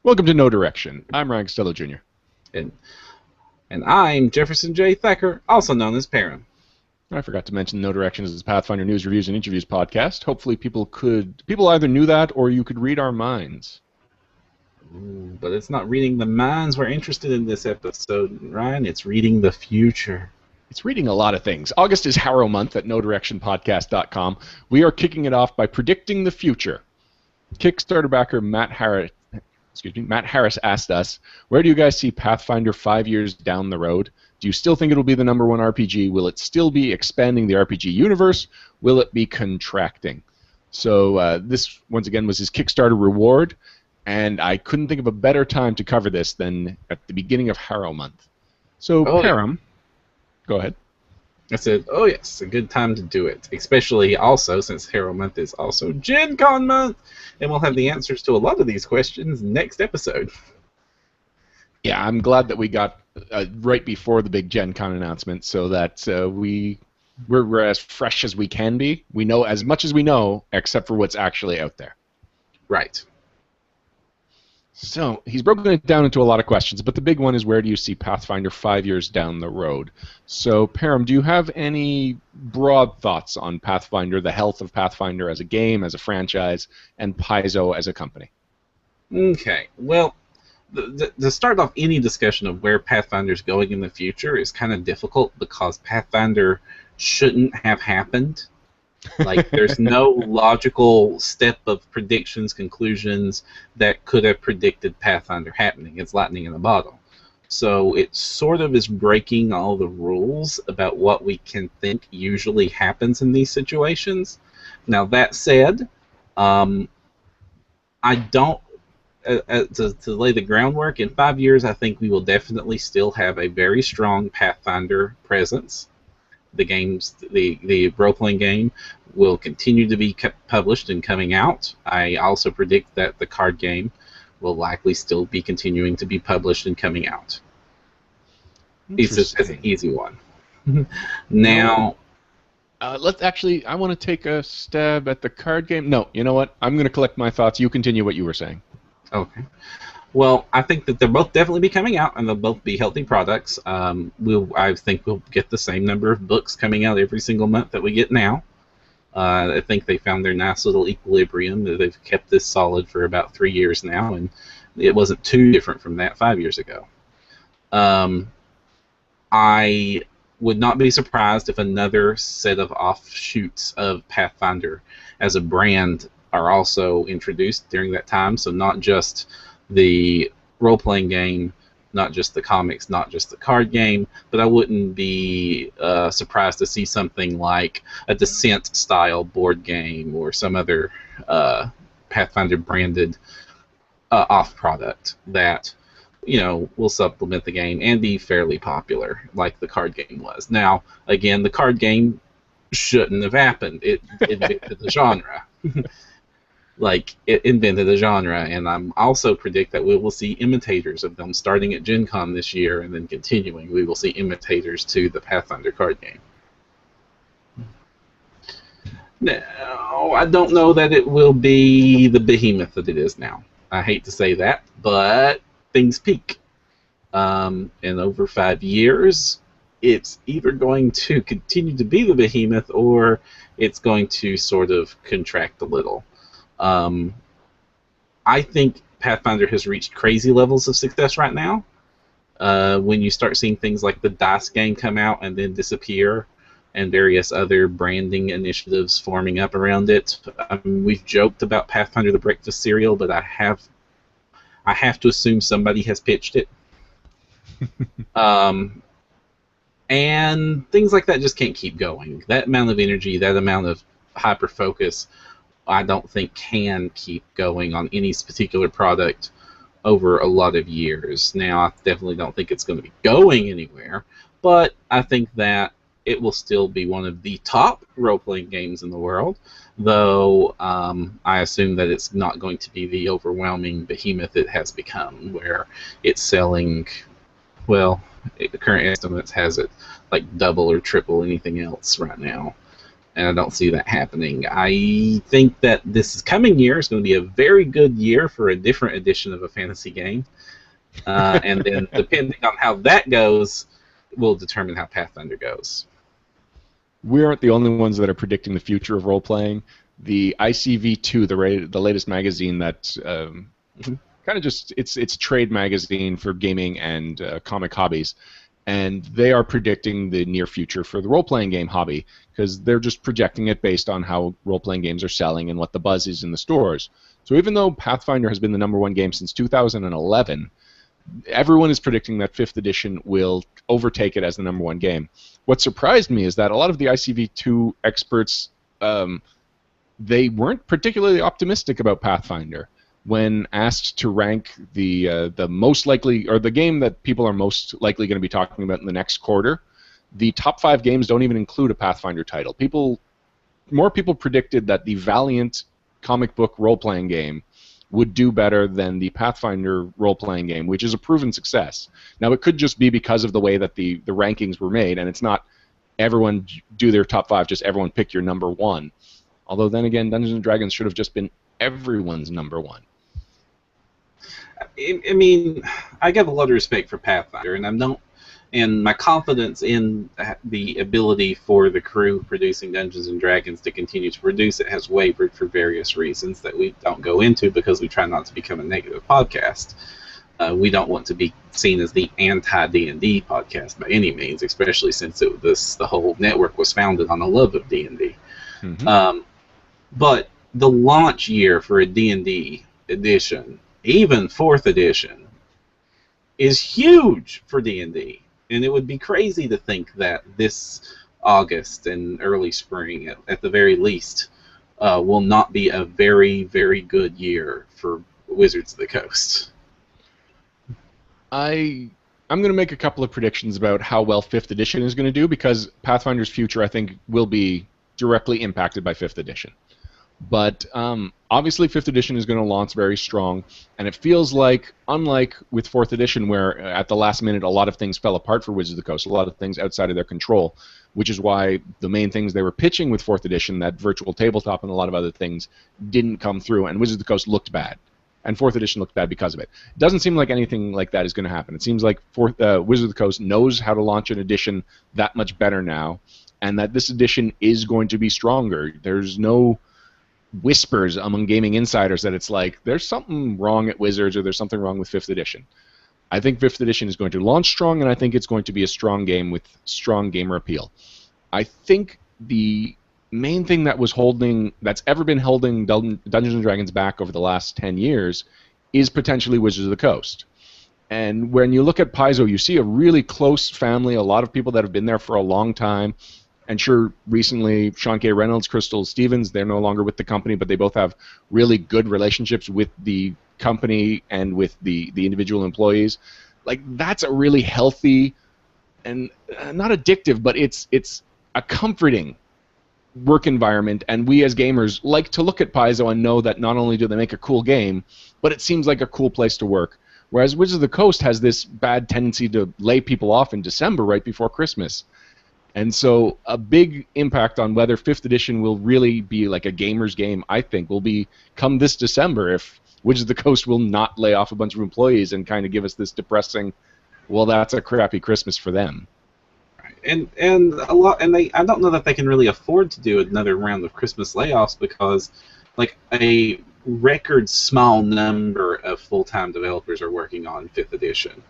Welcome to No Direction. I'm Ryan Costello Jr. And, and I'm Jefferson J. Thacker, also known as Perrin. I forgot to mention No Direction is a Pathfinder news, reviews, and interviews podcast. Hopefully people either knew that or you could read our minds. Ooh, but it's not reading the minds we're interested in this episode, Ryan. It's reading the future. It's reading a lot of things. August is Harrow month at NoDirectionPodcast.com. We are kicking it off by predicting the future. Kickstarter backer Matt Harris asked us, where do you guys see Pathfinder 5 years down the road? Do you still think it'll be the #1 RPG? Will it still be expanding the RPG universe? Will it be contracting? So this, once again, was his Kickstarter reward, and I couldn't think of a better time to cover this than at the beginning of Harrow month. So, Param, go ahead. I said, oh yes, a good time to do it, especially also since Harrow month is also Gen Con month, and we'll have the answers to a lot of these questions next episode. Yeah, I'm glad that we got right before the big Gen Con announcement so that we're as fresh as we can be. We know as much as we know, except for what's actually out there. Right. So he's broken it down into a lot of questions, but the big one is, where do you see Pathfinder 5 years down the road? So, Param, do you have any broad thoughts on Pathfinder, the health of Pathfinder as a game, as a franchise, and Paizo as a company? Okay, well, to start off any discussion of where Pathfinder's going in the future is kind of difficult because Pathfinder shouldn't have happened. Like, there's no logical step of predictions, conclusions that could have predicted Pathfinder happening. It's lightning in a bottle. So it sort of is breaking all the rules about what we can think usually happens in these situations. Now, that said, I don't, to lay the groundwork, in 5 years, I think we will definitely still have a very strong Pathfinder presence. The role-playing game will continue to be published and coming out. I also predict that the card game will likely still be continuing to be published and coming out. It's an easy one. Now, let's actually, I want to take a stab at the card game. No, you know what? I'm going to collect my thoughts. You continue what you were saying. Okay. Well, I think that they'll both definitely be coming out, and they'll both be healthy products. I think we'll get the same number of books coming out every single month that we get now. I think they found their nice little equilibrium. They've kept this solid for about 3 years now, and it wasn't too different from that 5 years ago. I would not be surprised if another set of offshoots of Pathfinder as a brand are also introduced during that time, so not just the role-playing game, not just the comics, not just the card game, but I wouldn't be surprised to see something like a Descent-style board game or some other Pathfinder-branded off product that, you know, will supplement the game and be fairly popular, like the card game was. Now, again, the card game shouldn't have happened. It invented the genre. Like, it invented a genre, and I'm also predict that we will see imitators of them starting at Gen Con this year and then continuing. We will see imitators to the Pathfinder card game. Now, I don't know that it will be the behemoth that it is now. I hate to say that, but things peak. And over 5 years, it's either going to continue to be the behemoth or it's going to sort of contract a little. I think Pathfinder has reached crazy levels of success right now. When you start seeing things like the dice game come out and then disappear, and various other branding initiatives forming up around it. We've joked about Pathfinder the breakfast cereal, but I have to assume somebody has pitched it. And things like that just can't keep going. That amount of energy, that amount of hyper focus, I don't think can keep going on any particular product over a lot of years. Now, I definitely don't think it's going to be going anywhere, but I think that it will still be one of the top role-playing games in the world, though I assume that it's not going to be the overwhelming behemoth it has become, where it's selling, well, the current estimates has it like double or triple anything else right now. and I don't see that happening. I think that this coming year is going to be a very good year for a different edition of a fantasy game, and then depending on how that goes, will determine how Pathfinder goes. We aren't the only ones that are predicting the future of role-playing. The ICV2, the latest magazine that kind of just it's a trade magazine for gaming and comic hobbies, and they are predicting the near future for the role-playing game hobby because they're just projecting it based on how role-playing games are selling and what the buzz is in the stores. So even though Pathfinder has been the #1 game since 2011, everyone is predicting that 5th edition will overtake it as the #1 game. What surprised me is that a lot of the ICV2 experts, they weren't particularly optimistic about Pathfinder. When asked to rank the most likely, or the game that people are most likely going to be talking about in the next quarter, the top 5 games don't even include a Pathfinder title. More people predicted that the Valiant comic book role-playing game would do better than the Pathfinder role-playing game, which is a proven success. Now, it could just be because of the way that the rankings were made, and it's not everyone do their top 5, just everyone pick your #1. Although then again, Dungeons & Dragons should have just been everyone's #1. I mean, I have a lot of respect for Pathfinder, and my confidence in the ability for the crew producing Dungeons and Dragons to continue to produce it has wavered for various reasons that we don't go into because we try not to become a negative podcast. We don't want to be seen as the anti-D&D podcast by any means, especially since the whole network was founded on the love of D&D. Mm-hmm. But the launch year for a D&D edition, even 4th edition, is huge for D&D. And it would be crazy to think that this August and early spring, at the very least, will not be a very, very good year for Wizards of the Coast. I'm going to make a couple of predictions about how well 5th edition is going to do, because Pathfinder's future, I think, will be directly impacted by 5th edition. But obviously 5th edition is going to launch very strong, and it feels like, unlike with 4th edition where at the last minute a lot of things fell apart for Wizards of the Coast, a lot of things outside of their control, which is why the main things they were pitching with 4th edition, that virtual tabletop and a lot of other things, didn't come through, and Wizards of the Coast looked bad. And 4th edition looked bad because of it. It doesn't seem like anything like that is going to happen. It seems like Wizards of the Coast knows how to launch an edition that much better now, and that this edition is going to be stronger. There's no whispers among gaming insiders that it's like there's something wrong at Wizards or there's something wrong with 5th edition. I think 5th edition is going to launch strong, and I think it's going to be a strong game with strong gamer appeal. I think the main thing that's ever been holding Dungeons & Dragons back over the last 10 years is potentially Wizards of the Coast. And when you look at Paizo, you see a really close family, a lot of people that have been there for a long time. And sure, recently, Sean K. Reynolds, Crystal Stevens, they're no longer with the company, but they both have really good relationships with the company and with the individual employees. Like, that's a really healthy and not addictive, but it's a comforting work environment, and we as gamers like to look at Paizo and know that not only do they make a cool game, but it seems like a cool place to work. Whereas Wizards of the Coast has this bad tendency to lay people off in December right before Christmas. And so a big impact on whether 5th edition will really be like a gamer's game, I think, will be come this December if Wizards of the Coast will not lay off a bunch of employees and kind of give us this depressing, well, that's a crappy Christmas for them. And I don't know that they can really afford to do another round of Christmas layoffs because, like, a record small number of full-time developers are working on 5th edition.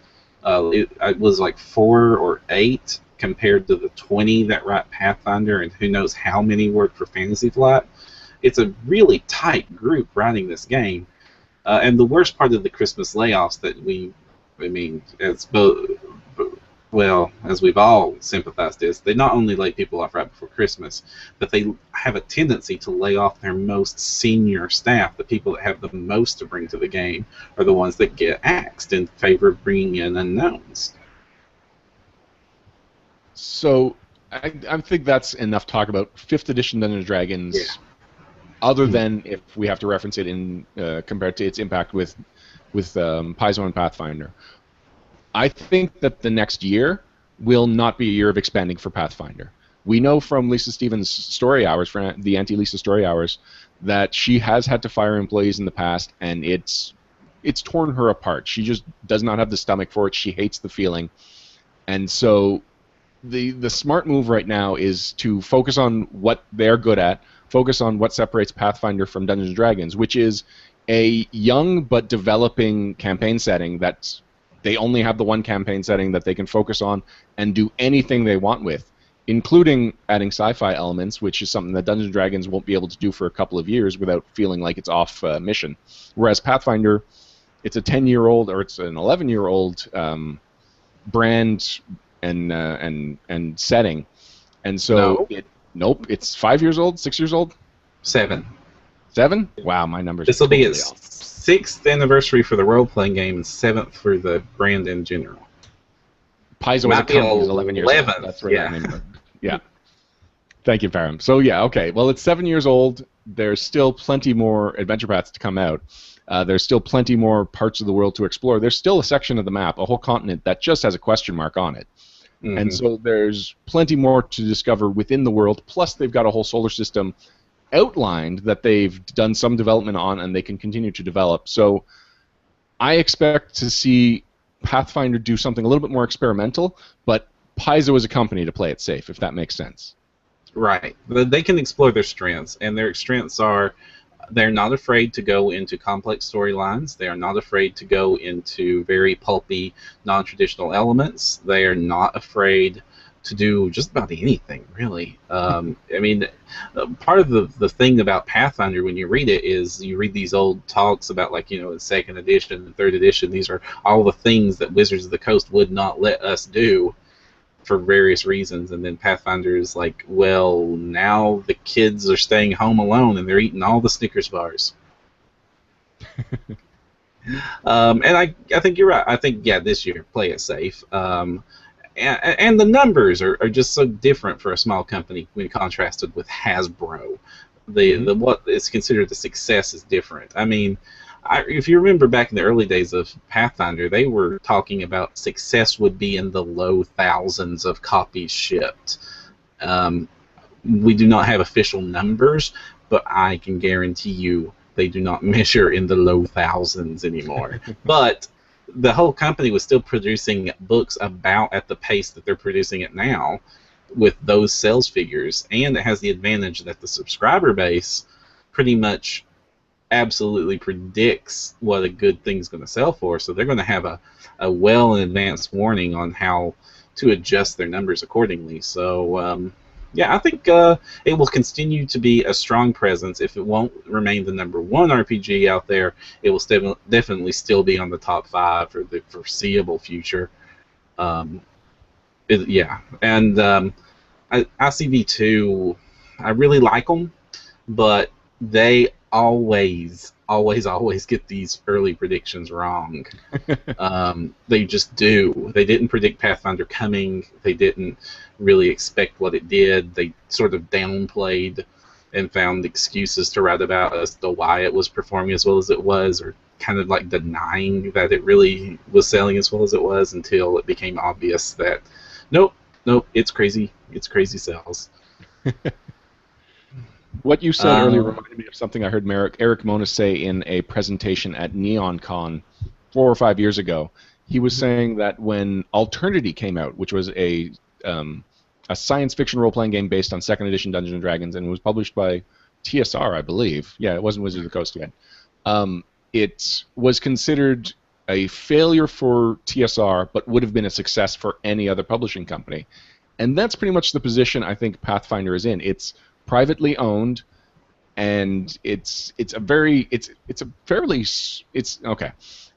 It was like 4 or 8 compared to the 20 that write Pathfinder, and who knows how many work for Fantasy Flight. It's a really tight group writing this game. And the worst part of the Christmas layoffs that as we've all sympathized is, they not only lay people off right before Christmas, but they have a tendency to lay off their most senior staff. The people that have the most to bring to the game are the ones that get axed in favor of bringing in unknowns. So I think that's enough talk about 5th edition Dungeons & Dragons, yeah. Other than if we have to reference it in compared to its impact with Paizo and Pathfinder. I think that the next year will not be a year of expanding for Pathfinder. We know from Lisa Stevens' story hours, from the Anti-Lisa story hours, that she has had to fire employees in the past, and it's torn her apart. She just does not have the stomach for it. She hates the feeling. And so the smart move right now is to focus on what they're good at, focus on what separates Pathfinder from Dungeons & Dragons, which is a young but developing campaign setting that they only have the one campaign setting that they can focus on and do anything they want with, including adding sci-fi elements, which is something that Dungeons & Dragons won't be able to do for a couple of years without feeling like it's off mission. Whereas Pathfinder, it's a 10-year-old or it's an 11-year-old brand and setting, and so No. it's 5 years old, 6 years old, 7. 7. Wow, my numbers. This will totally be its off. 6th anniversary for the role-playing game and 7th for the brand in general. Paizo as a company is 11 years old. That's where that name. Yeah. Thank you, Param. So yeah, okay. Well, it's 7 years old. There's still plenty more adventure paths to come out. There's still plenty more parts of the world to explore. There's still a section of the map, a whole continent, that just has a question mark on it. Mm-hmm. And so there's plenty more to discover within the world, plus they've got a whole solar system outlined that they've done some development on and they can continue to develop. So I expect to see Pathfinder do something a little bit more experimental, but Paizo as a company to play it safe, if that makes sense. Right. They can explore their strengths, and their strengths are they're not afraid to go into complex storylines. They are not afraid to go into very pulpy, non-traditional elements. They are not afraid to do just about anything, really. I mean, part of the thing about Pathfinder when you read it is you read these old talks about, like, you know, in 2nd edition and 3rd edition, these are all the things that Wizards of the Coast would not let us do for various reasons, and then Pathfinder is like, well, now the kids are staying home alone and they're eating all the Snickers bars. And I think you're right. I think, yeah, this year, play it safe. And the numbers are just so different for a small company when contrasted with Hasbro. The what is considered a success is different. I mean, if you remember back in the early days of Pathfinder, they were talking about success would be in the low thousands of copies shipped. We do not have official numbers, but I can guarantee you they do not measure in the low thousands anymore. But the whole company was still producing books about at the pace that they're producing it now with those sales figures, and it has the advantage that the subscriber base pretty much absolutely predicts what a good thing's going to sell for, so they're going to have a well in advance warning on how to adjust their numbers accordingly. So yeah, I think it will continue to be a strong presence. If it won't remain the #1 RPG out there, it will definitely still be on the top 5 for the foreseeable future. Yeah, and ICV2, I really like them, but they always get these early predictions wrong. They just do. They didn't predict Pathfinder coming. They didn't really expect what it did. They sort of downplayed and found excuses to write about as to why it was performing as well as it was, or kind of like denying that it really was selling as well as it was, until it became obvious that nope, it's crazy sales. What you said earlier reminded me of something I heard Eric Mona say in a presentation at NeonCon 4 or 5 years ago. He was saying that when Alternity came out, which was a science fiction role-playing game based on 2nd edition Dungeons & Dragons, and it was published by TSR, I believe. Yeah, it wasn't Wizards of the Coast yet. It was considered a failure for TSR, but would have been a success for any other publishing company. And that's pretty much the position I think Pathfinder is in. It's privately owned, and it's okay.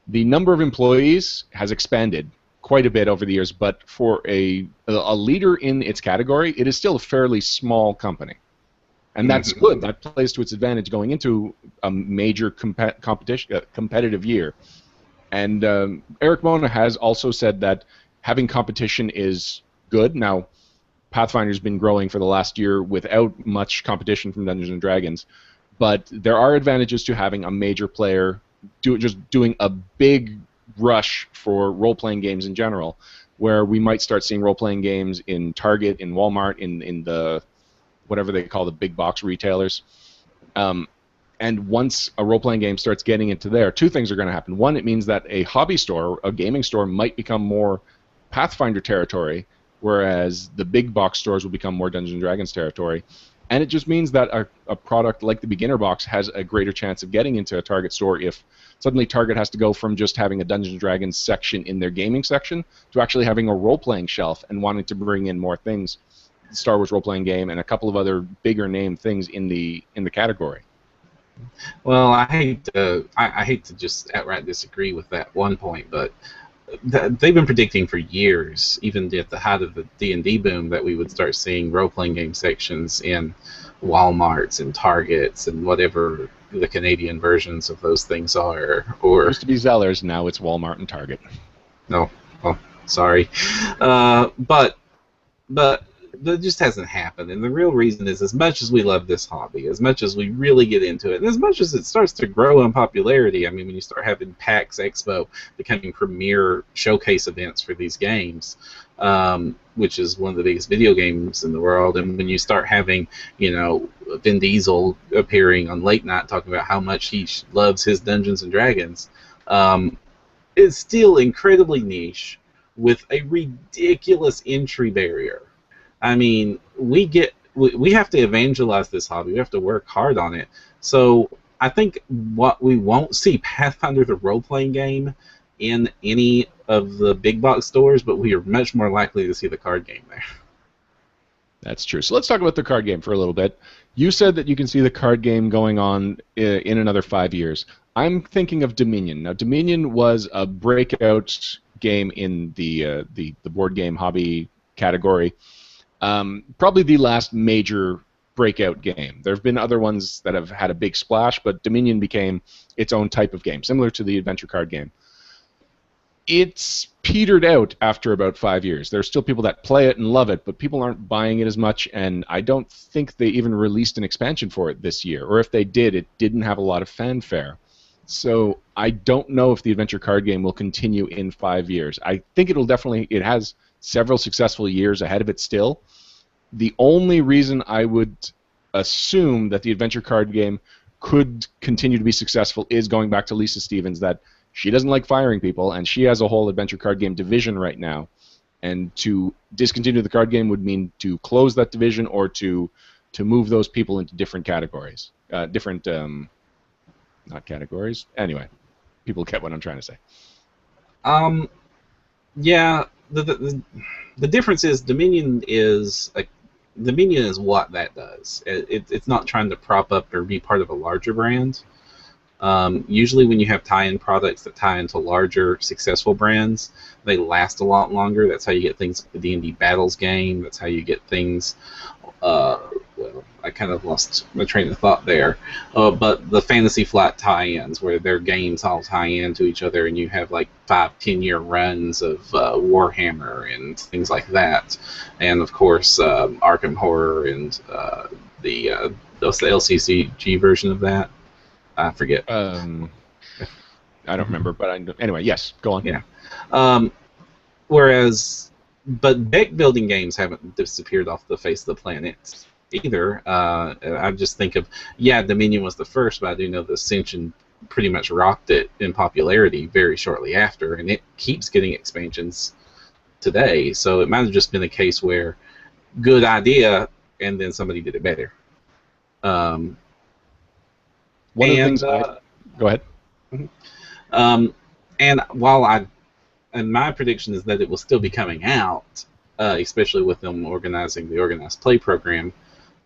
The number of employees has expanded quite a bit over the years, but for a leader in its category, it is still a fairly small company, and that's good. That plays to its advantage going into a major competitive year. And Eric Mona has also said that having competition is good. Now, Pathfinder's been growing for the last year without much competition from Dungeons & Dragons, but there are advantages to having a major player just doing a big rush for role-playing games in general, where we might start seeing role-playing games in Target, in Walmart, in the whatever they call the big box retailers. And once a role-playing game starts getting into there, two things are going to happen. One, it means that a hobby store, a gaming store, might become more Pathfinder territory, whereas the big box stores will become more Dungeons & Dragons territory. And it just means that a product like the beginner box has a greater chance of getting into a Target store if suddenly Target has to go from just having a Dungeons & Dragons section in their gaming section to actually having a role-playing shelf and wanting to bring in more things, Star Wars role-playing game and a couple of other bigger name things in the category. Well, I hate to just outright disagree with that one point, but they've been predicting for years, even at the height of the D&D boom, that we would start seeing role-playing game sections in Walmarts and Targets and whatever the Canadian versions of those things are. Or it used to be Zellers, now it's Walmart and Target. No, oh, sorry, but that just hasn't happened, and the real reason is, as much as we love this hobby, as much as we really get into it, and as much as it starts to grow in popularity, I mean, when you start having PAX Expo becoming premier showcase events for these games, which is one of the biggest video games in the world, and when you start having, Vin Diesel appearing on late night talking about how much he loves his Dungeons and Dragons, it's still incredibly niche with a ridiculous entry barrier. I mean, we have to evangelize this hobby. We have to work hard on it. So I think what we won't see Pathfinder the role-playing game in any of the big box stores, but we are much more likely to see the card game there. That's true. So let's talk about the card game for a little bit. You said that you can see the card game going on in another 5 years. I'm thinking of Dominion. Now, Dominion was a breakout game in the board game hobby category. Probably the last major breakout game. There have been other ones that have had a big splash, but Dominion became its own type of game, similar to the adventure card game. It's petered out after about 5 years. There's still people that play it and love it, but people aren't buying it as much, and I don't think they even released an expansion for it this year, or if they did, it didn't have a lot of fanfare. So I don't know if the adventure card game will continue in 5 years. I think it has several successful years ahead of it still. The only reason I would assume that the adventure card game could continue to be successful is going back to Lisa Stevens, that she doesn't like firing people, and she has a whole adventure card game division right now. And to discontinue the card game would mean to close that division or to move those people into different categories. Not categories. Anyway, people get what I'm trying to say. Yeah. The difference is Dominion is what that does. It's not trying to prop up or be part of a larger brand. Usually when you have tie-in products that tie into larger successful brands, they last a lot longer. That's how you get things like the D&D Battles game. That's how you get things well, I kind of lost my train of thought there. But the Fantasy Flight tie-ins, where their games all tie into each other, and you have like 5-10-year runs of Warhammer and things like that, and of course Arkham Horror and the LCCG version of that. I forget. I don't remember, but anyway, yes, go on. Yeah. But deck building games haven't disappeared off the face of the planet either. I just think of, Dominion was the first, but I do know that Ascension pretty much rocked it in popularity very shortly after, and it keeps getting expansions today. So it might have just been a case where good idea, and then somebody did it better. One of the things go ahead. And my prediction is that it will still be coming out, especially with them organizing the Organized Play program.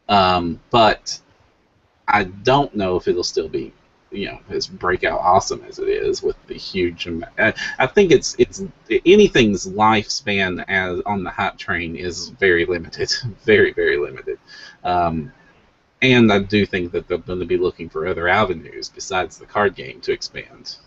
But I don't know if it'll still be, as breakout awesome as it is with the huge amount. I think it's anything's lifespan as on the hype train is very limited, very, very limited. And I do think that they're going to be looking for other avenues besides the card game to expand.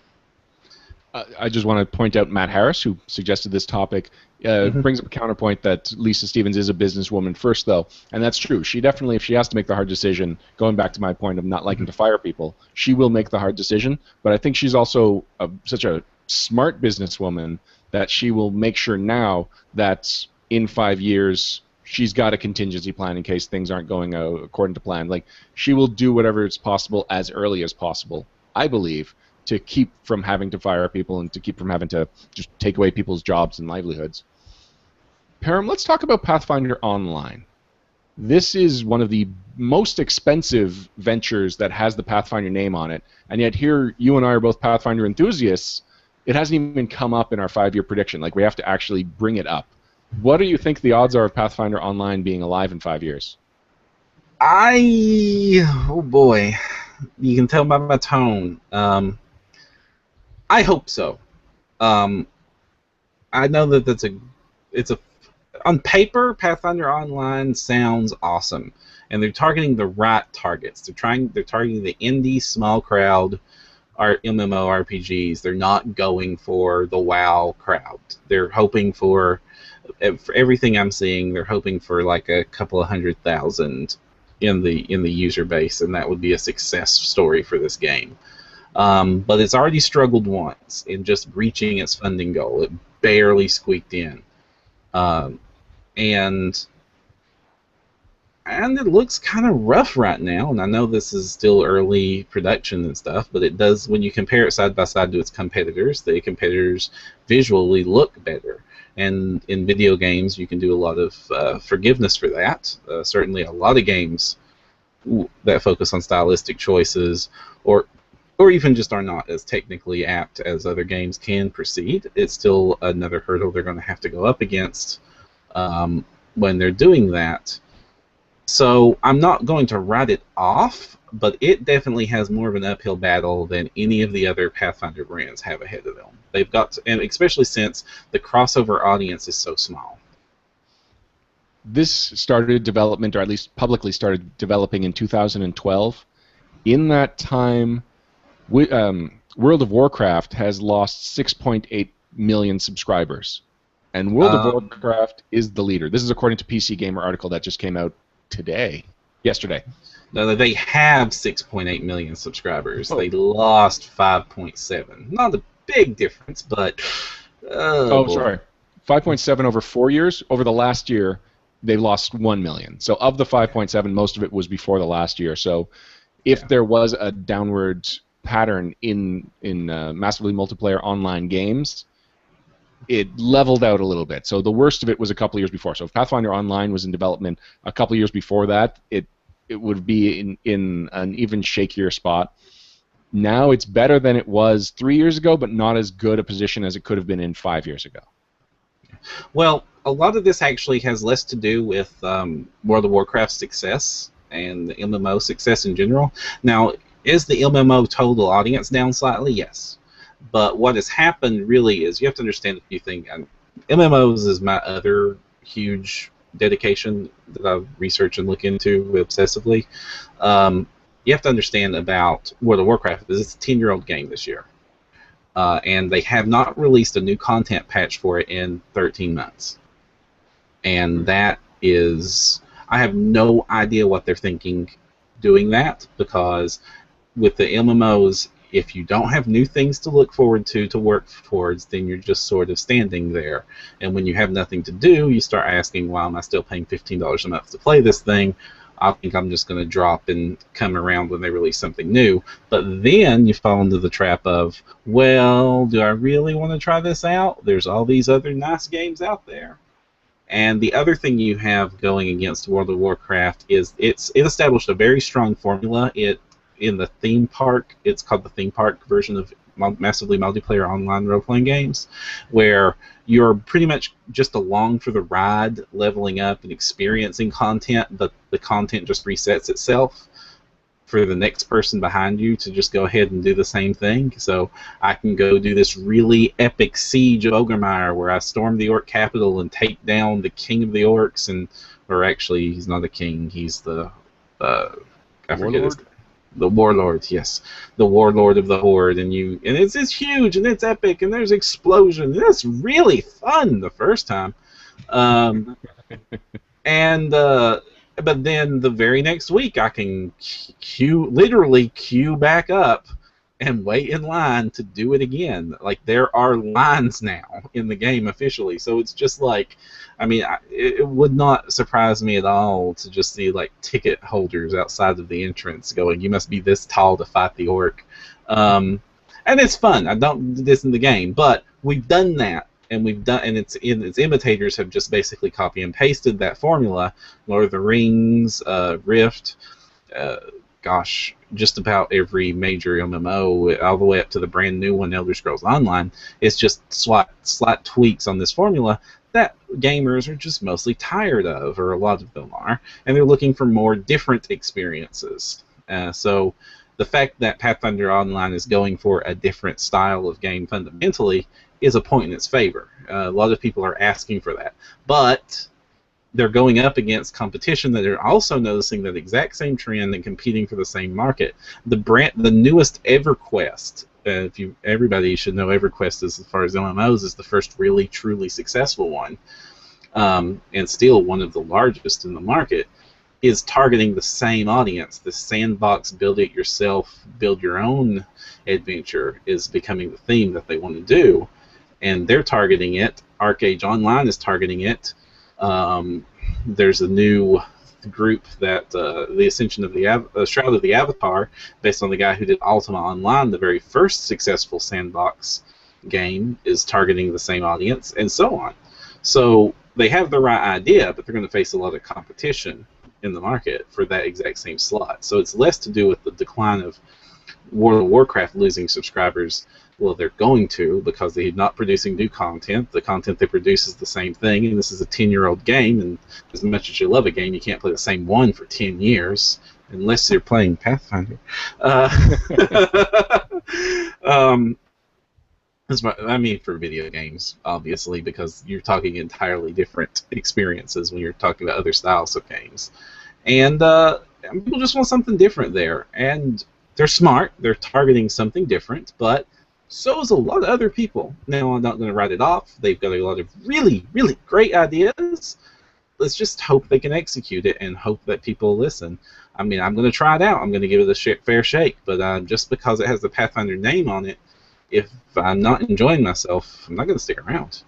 I just want to point out Matt Harris, who suggested this topic, brings up a counterpoint that Lisa Stevens is a businesswoman first, though, and that's true. She definitely, if she has to make the hard decision, going back to my point of not liking to fire people, she will make the hard decision, but I think she's also such a smart businesswoman that she will make sure now that in 5 years she's got a contingency plan in case things aren't going according to plan. Like, she will do whatever is possible as early as possible, I believe, to keep from having to fire people and to keep from having to just take away people's jobs and livelihoods. Param, let's talk about Pathfinder Online. This is one of the most expensive ventures that has the Pathfinder name on it, and yet here you and I are both Pathfinder enthusiasts. It hasn't even come up in our 5-year prediction. Like, we have to actually bring it up. What do you think the odds are of Pathfinder Online being alive in 5 years? Oh boy, you can tell by my tone. I hope so. I know that it's a on paper, Pathfinder Online sounds awesome, and they're targeting the right targets. They're targeting the indie small crowd, MMORPGs. They're not going for the WoW crowd. They're hoping for everything I'm seeing. They're hoping for like a couple of 100,000 in the user base, and that would be a success story for this game. But it's already struggled once in just reaching its funding goal. It barely squeaked in. And it looks kind of rough right now, and I know this is still early production and stuff, but it does, when you compare it side by side to its competitors, the competitors visually look better. And in video games, you can do a lot of forgiveness for that. Certainly a lot of games that focus on stylistic choices or even just are not as technically apt as other games can proceed. It's still another hurdle they're going to have to go up against when they're doing that. So I'm not going to write it off, but it definitely has more of an uphill battle than any of the other Pathfinder brands have ahead of them. They've got to, and especially since the crossover audience is so small. This started development, or at least publicly started developing, in 2012. In that time, World of Warcraft has lost 6.8 million subscribers. And World of Warcraft is the leader. This is according to PC Gamer article that just came out yesterday. No, they have 6.8 million subscribers. Oh. They lost 5.7. Not a big difference, but... sorry. 5.7 over 4 years. Over the last year, they lost 1 million. So of the 5.7, most of it was before the last year. So if there was a downward pattern in massively multiplayer online games, it leveled out a little bit. So the worst of it was a couple of years before. So if Pathfinder Online was in development a couple of years before that, it would be in an even shakier spot. Now it's better than it was 3 years ago, but not as good a position as it could have been in 5 years ago. Well, a lot of this actually has less to do with World of Warcraft's success and the MMO success in general. Now, is the MMO total audience down slightly? Yes. But what has happened really is you have to understand a few things. MMOs is my other huge dedication that I research and look into obsessively. You have to understand about World of Warcraft. It's a 10-year-old game this year. And they have not released a new content patch for it in 13 months. And that is... I have no idea what they're thinking doing that, because with the MMOs, if you don't have new things to look forward to work towards, then you're just sort of standing there. And when you have nothing to do, you start asking, why am I still paying $15 a month to play this thing? I think I'm just going to drop and come around when they release something new. But then you fall into the trap of, well, do I really want to try this out? There's all these other nice games out there. And the other thing you have going against World of Warcraft is it established a very strong formula. In the theme park, it's called the theme park version of massively multiplayer online role-playing games, where you're pretty much just along for the ride, leveling up and experiencing content, but the content just resets itself for the next person behind you to just go ahead and do the same thing. So I can go do this really epic siege of Ogremeyer where I storm the orc capital and take down the king of the orcs, or actually he's not a king, he's the I forget his name. The warlord, yes, the warlord of the horde, and it's huge and it's epic and there's explosion. And it's really fun the first time, but then the very next week I can literally queue back up and wait in line to do it again. Like, there are lines now in the game officially, so it's just like, I mean, it would not surprise me at all to just see like ticket holders outside of the entrance going, "You must be this tall to fight the orc," and it's fun. I don't do this in the game, but we've done that, and its imitators have just basically copy and pasted that formula. Lord of the Rings, Rift. Gosh, just about every major MMO, all the way up to the brand new one, Elder Scrolls Online, is just slight tweaks on this formula that gamers are just mostly tired of, or a lot of them are, and they're looking for more different experiences. So the fact that Pathfinder Online is going for a different style of game fundamentally is a point in its favor. A lot of people are asking for that, but they're going up against competition that are also noticing that exact same trend and competing for the same market. The newest EverQuest, everybody should know EverQuest as far as MMOs is the first really truly successful one, and still one of the largest in the market, is targeting the same audience. The sandbox, build it yourself, build your own adventure is becoming the theme that they want to do, and they're targeting it. Arcade Online is targeting it. There's a new group that the Ascension of the Shroud of the Avatar, based on the guy who did Ultima Online, the very first successful sandbox game, is targeting the same audience, and so on. So they have the right idea, but they're going to face a lot of competition in the market for that exact same slot. So it's less to do with the decline of World of Warcraft losing subscribers. Well, they're going to, because they're not producing new content. The content they produce is the same thing, and this is a 10-year-old game, and as much as you love a game, you can't play the same one for 10 years, unless you're playing Pathfinder. I mean, for video games, obviously, because you're talking entirely different experiences when you're talking about other styles of games. And people just want something different there, and they're smart. They're targeting something different, but so is a lot of other people. Now, I'm not going to write it off. They've got a lot of really, really great ideas. Let's just hope they can execute it and hope that people listen. I mean, I'm going to try it out. I'm going to give it a fair shake. But just because it has the Pathfinder name on it, if I'm not enjoying myself, I'm not going to stick around.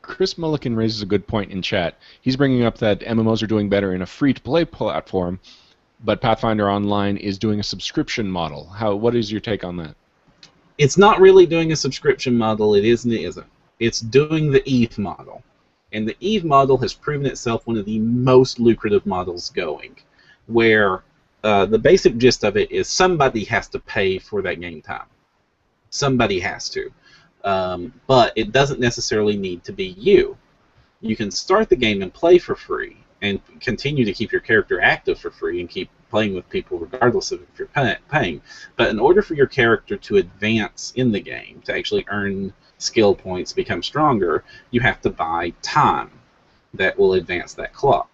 Chris Mulligan raises a good point in chat. He's bringing up that MMOs are doing better in a free-to-play platform, but Pathfinder Online is doing a subscription model. What is your take on that? It's not really doing a subscription model. It isn't. It isn't. It's doing the EVE model. And the EVE model has proven itself one of the most lucrative models going, where the basic gist of it is somebody has to pay for that game time. Somebody has to. But it doesn't necessarily need to be you. You can start the game and play for free, and continue to keep your character active for free and keep playing with people regardless of if you're paying. But in order for your character to advance in the game, to actually earn skill points, become stronger, you have to buy time that will advance that clock.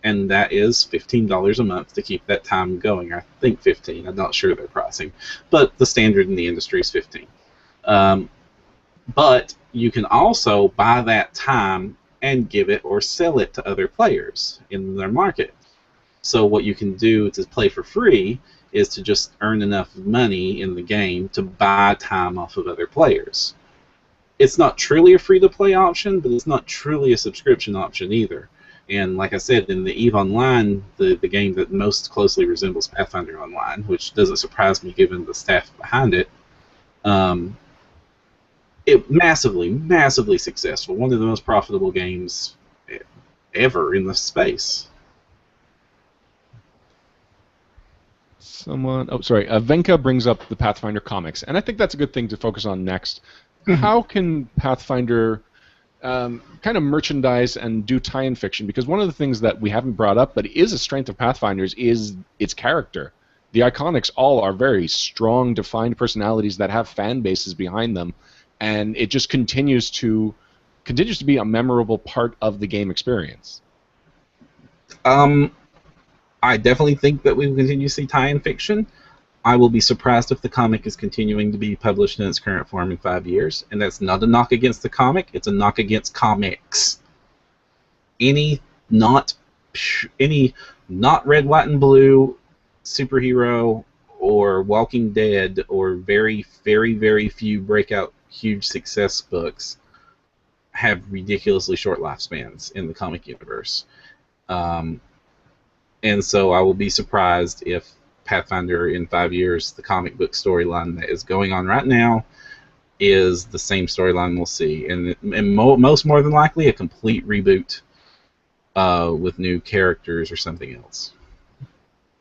And that is $15 a month to keep that time going. I think 15. I'm not sure their pricing. But the standard in the industry is 15. But you can also buy that time and give it or sell it to other players in their market. So what you can do to play for free is to just earn enough money in the game to buy time off of other players. It's not truly a free-to-play option, but it's not truly a subscription option either. And like I said, in the EVE Online, the game that most closely resembles Pathfinder Online, which doesn't surprise me given the staff behind it, it massively successful. One of the most profitable games ever in the space. Venka brings up the Pathfinder comics, and I think that's a good thing to focus on next. How can Pathfinder kind of merchandise and do tie-in fiction? Because one of the things that we haven't brought up, but is a strength of Pathfinder's, is its character. The Iconics all are very strong, defined personalities that have fan bases behind them, and it just continues to be a memorable part of the game experience. I definitely think that we will continue to see tie-in fiction. I will be surprised if the comic is continuing to be published in its current form in 5 years, and that's not a knock against the comic, it's a knock against comics. Any not red, white, and blue superhero or Walking Dead or very, very, very few breakout huge success books have ridiculously short lifespans in the comic universe. Um, and so I will be surprised if Pathfinder in 5 years, the comic book storyline that is going on right now, is the same storyline we'll see. And most more than likely, a complete reboot with new characters or something else.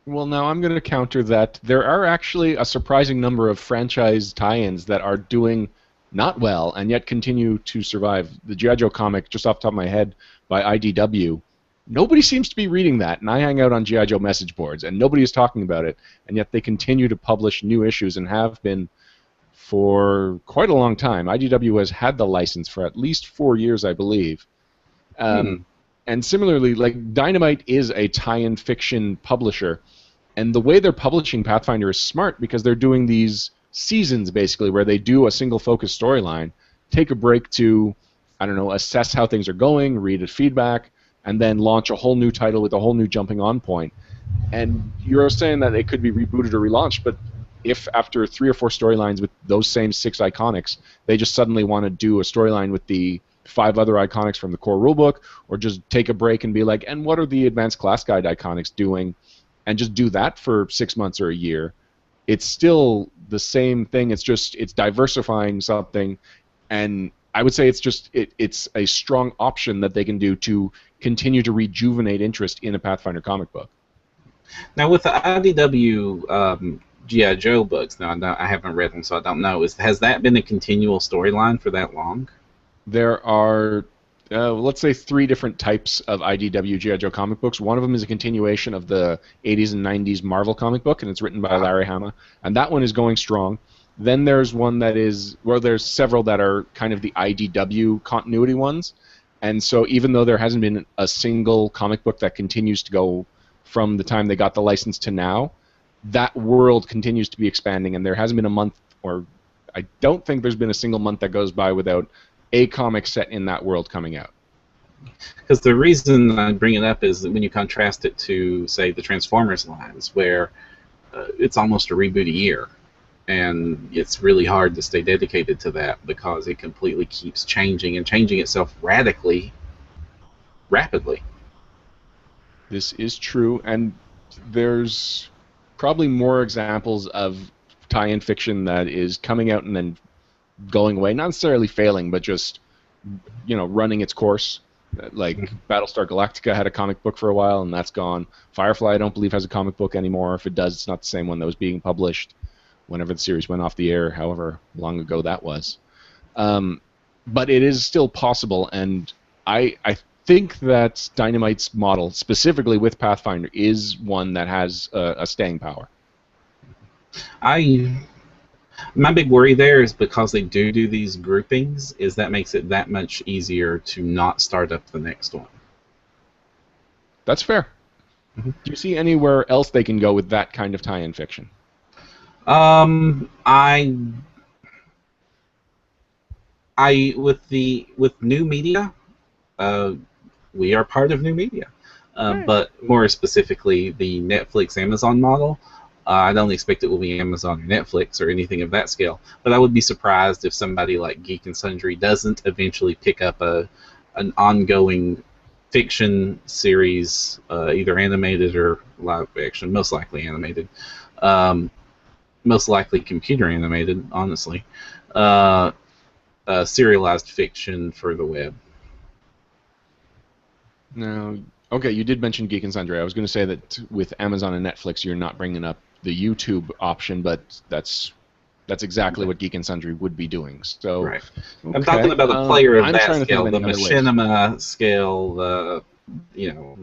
Well, now I'm going to counter that. There are actually a surprising number of franchise tie-ins that are doing not well and yet continue to survive. The G.I. Joe comic, just off the top of my head, by IDW, nobody seems to be reading that, and I hang out on G.I. Joe message boards, and nobody is talking about it, and yet they continue to publish new issues and have been for quite a long time. IDW has had the license for at least 4 years, I believe. And similarly, like Dynamite is a tie-in fiction publisher, and the way they're publishing Pathfinder is smart because they're doing these seasons basically where they do a single focus storyline, take a break to, I don't know, assess how things are going, read a feedback, and then launch a whole new title with a whole new jumping on point. And you're saying that it could be rebooted or relaunched, but if after 3 or 4 storylines with those same 6 iconics, they just suddenly want to do a storyline with the 5 other iconics from the core rulebook, or just take a break and be like, and what are the advanced class guide iconics doing, and just do that for 6 months or a year, it's still the same thing. It's just it's diversifying something, and I would say it's a strong option that they can do to continue to rejuvenate interest in a Pathfinder comic book. Now with the IDW G.I. Joe books, now I haven't read them, so I don't know. Has that been a continual storyline for that long? There are, let's say, 3 different types of IDW G.I. Joe comic books. One of them is a continuation of the 80s and 90s Marvel comic book, and it's written by Larry Hama, and that one is going strong. Then there's one that is, well, there's several that are kind of the IDW continuity ones, and so even though there hasn't been a single comic book that continues to go from the time they got the license to now, that world continues to be expanding, and there hasn't been a month, or I don't think there's been a single month that goes by without a comic set in that world coming out. Because the reason I bring it up is that when you contrast it to, say, the Transformers lines, where it's almost a reboot a year, and it's really hard to stay dedicated to that because it completely keeps changing and changing itself rapidly. This is true, and there's probably more examples of tie-in fiction that is coming out and then going away, not necessarily failing, but just, running its course. Like Battlestar Galactica had a comic book for a while, and that's gone. Firefly, I don't believe, has a comic book anymore. If it does, it's not the same one that was being published whenever the series went off the air, however long ago that was. But it is still possible, and I think that Dynamite's model, specifically with Pathfinder, is one that has a staying power. My big worry there is because they do these groupings, is that makes it that much easier to not start up the next one. That's fair. Do you see anywhere else they can go with that kind of tie-in fiction? With new media, we are part of new media. But more specifically, the Netflix Amazon model. I don't expect it will be Amazon or Netflix or anything of that scale, but I would be surprised if somebody like Geek and Sundry doesn't eventually pick up an ongoing fiction series, either animated or live action, most likely animated, most likely computer animated, honestly, serialized fiction for the web. No. Okay, you did mention Geek and Sundry. I was going to say that with Amazon and Netflix, you're not bringing up the YouTube option, but that's exactly what Geek and Sundry would be doing. So, right. Okay. I'm talking about a player of that scale, the machinima scale,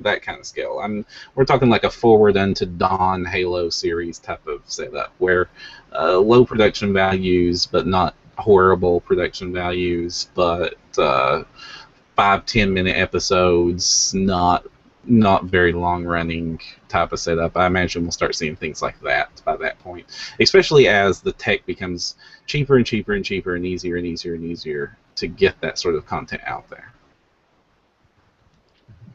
that kind of scale. We're talking like a Forward Unto Dawn Halo series type of setup, where low production values, but not horrible production values, but 5-10 minute episodes, not very long running type of setup. I imagine we'll start seeing things like that by that point, especially as the tech becomes cheaper and cheaper and cheaper and easier and easier and easier to get that sort of content out there.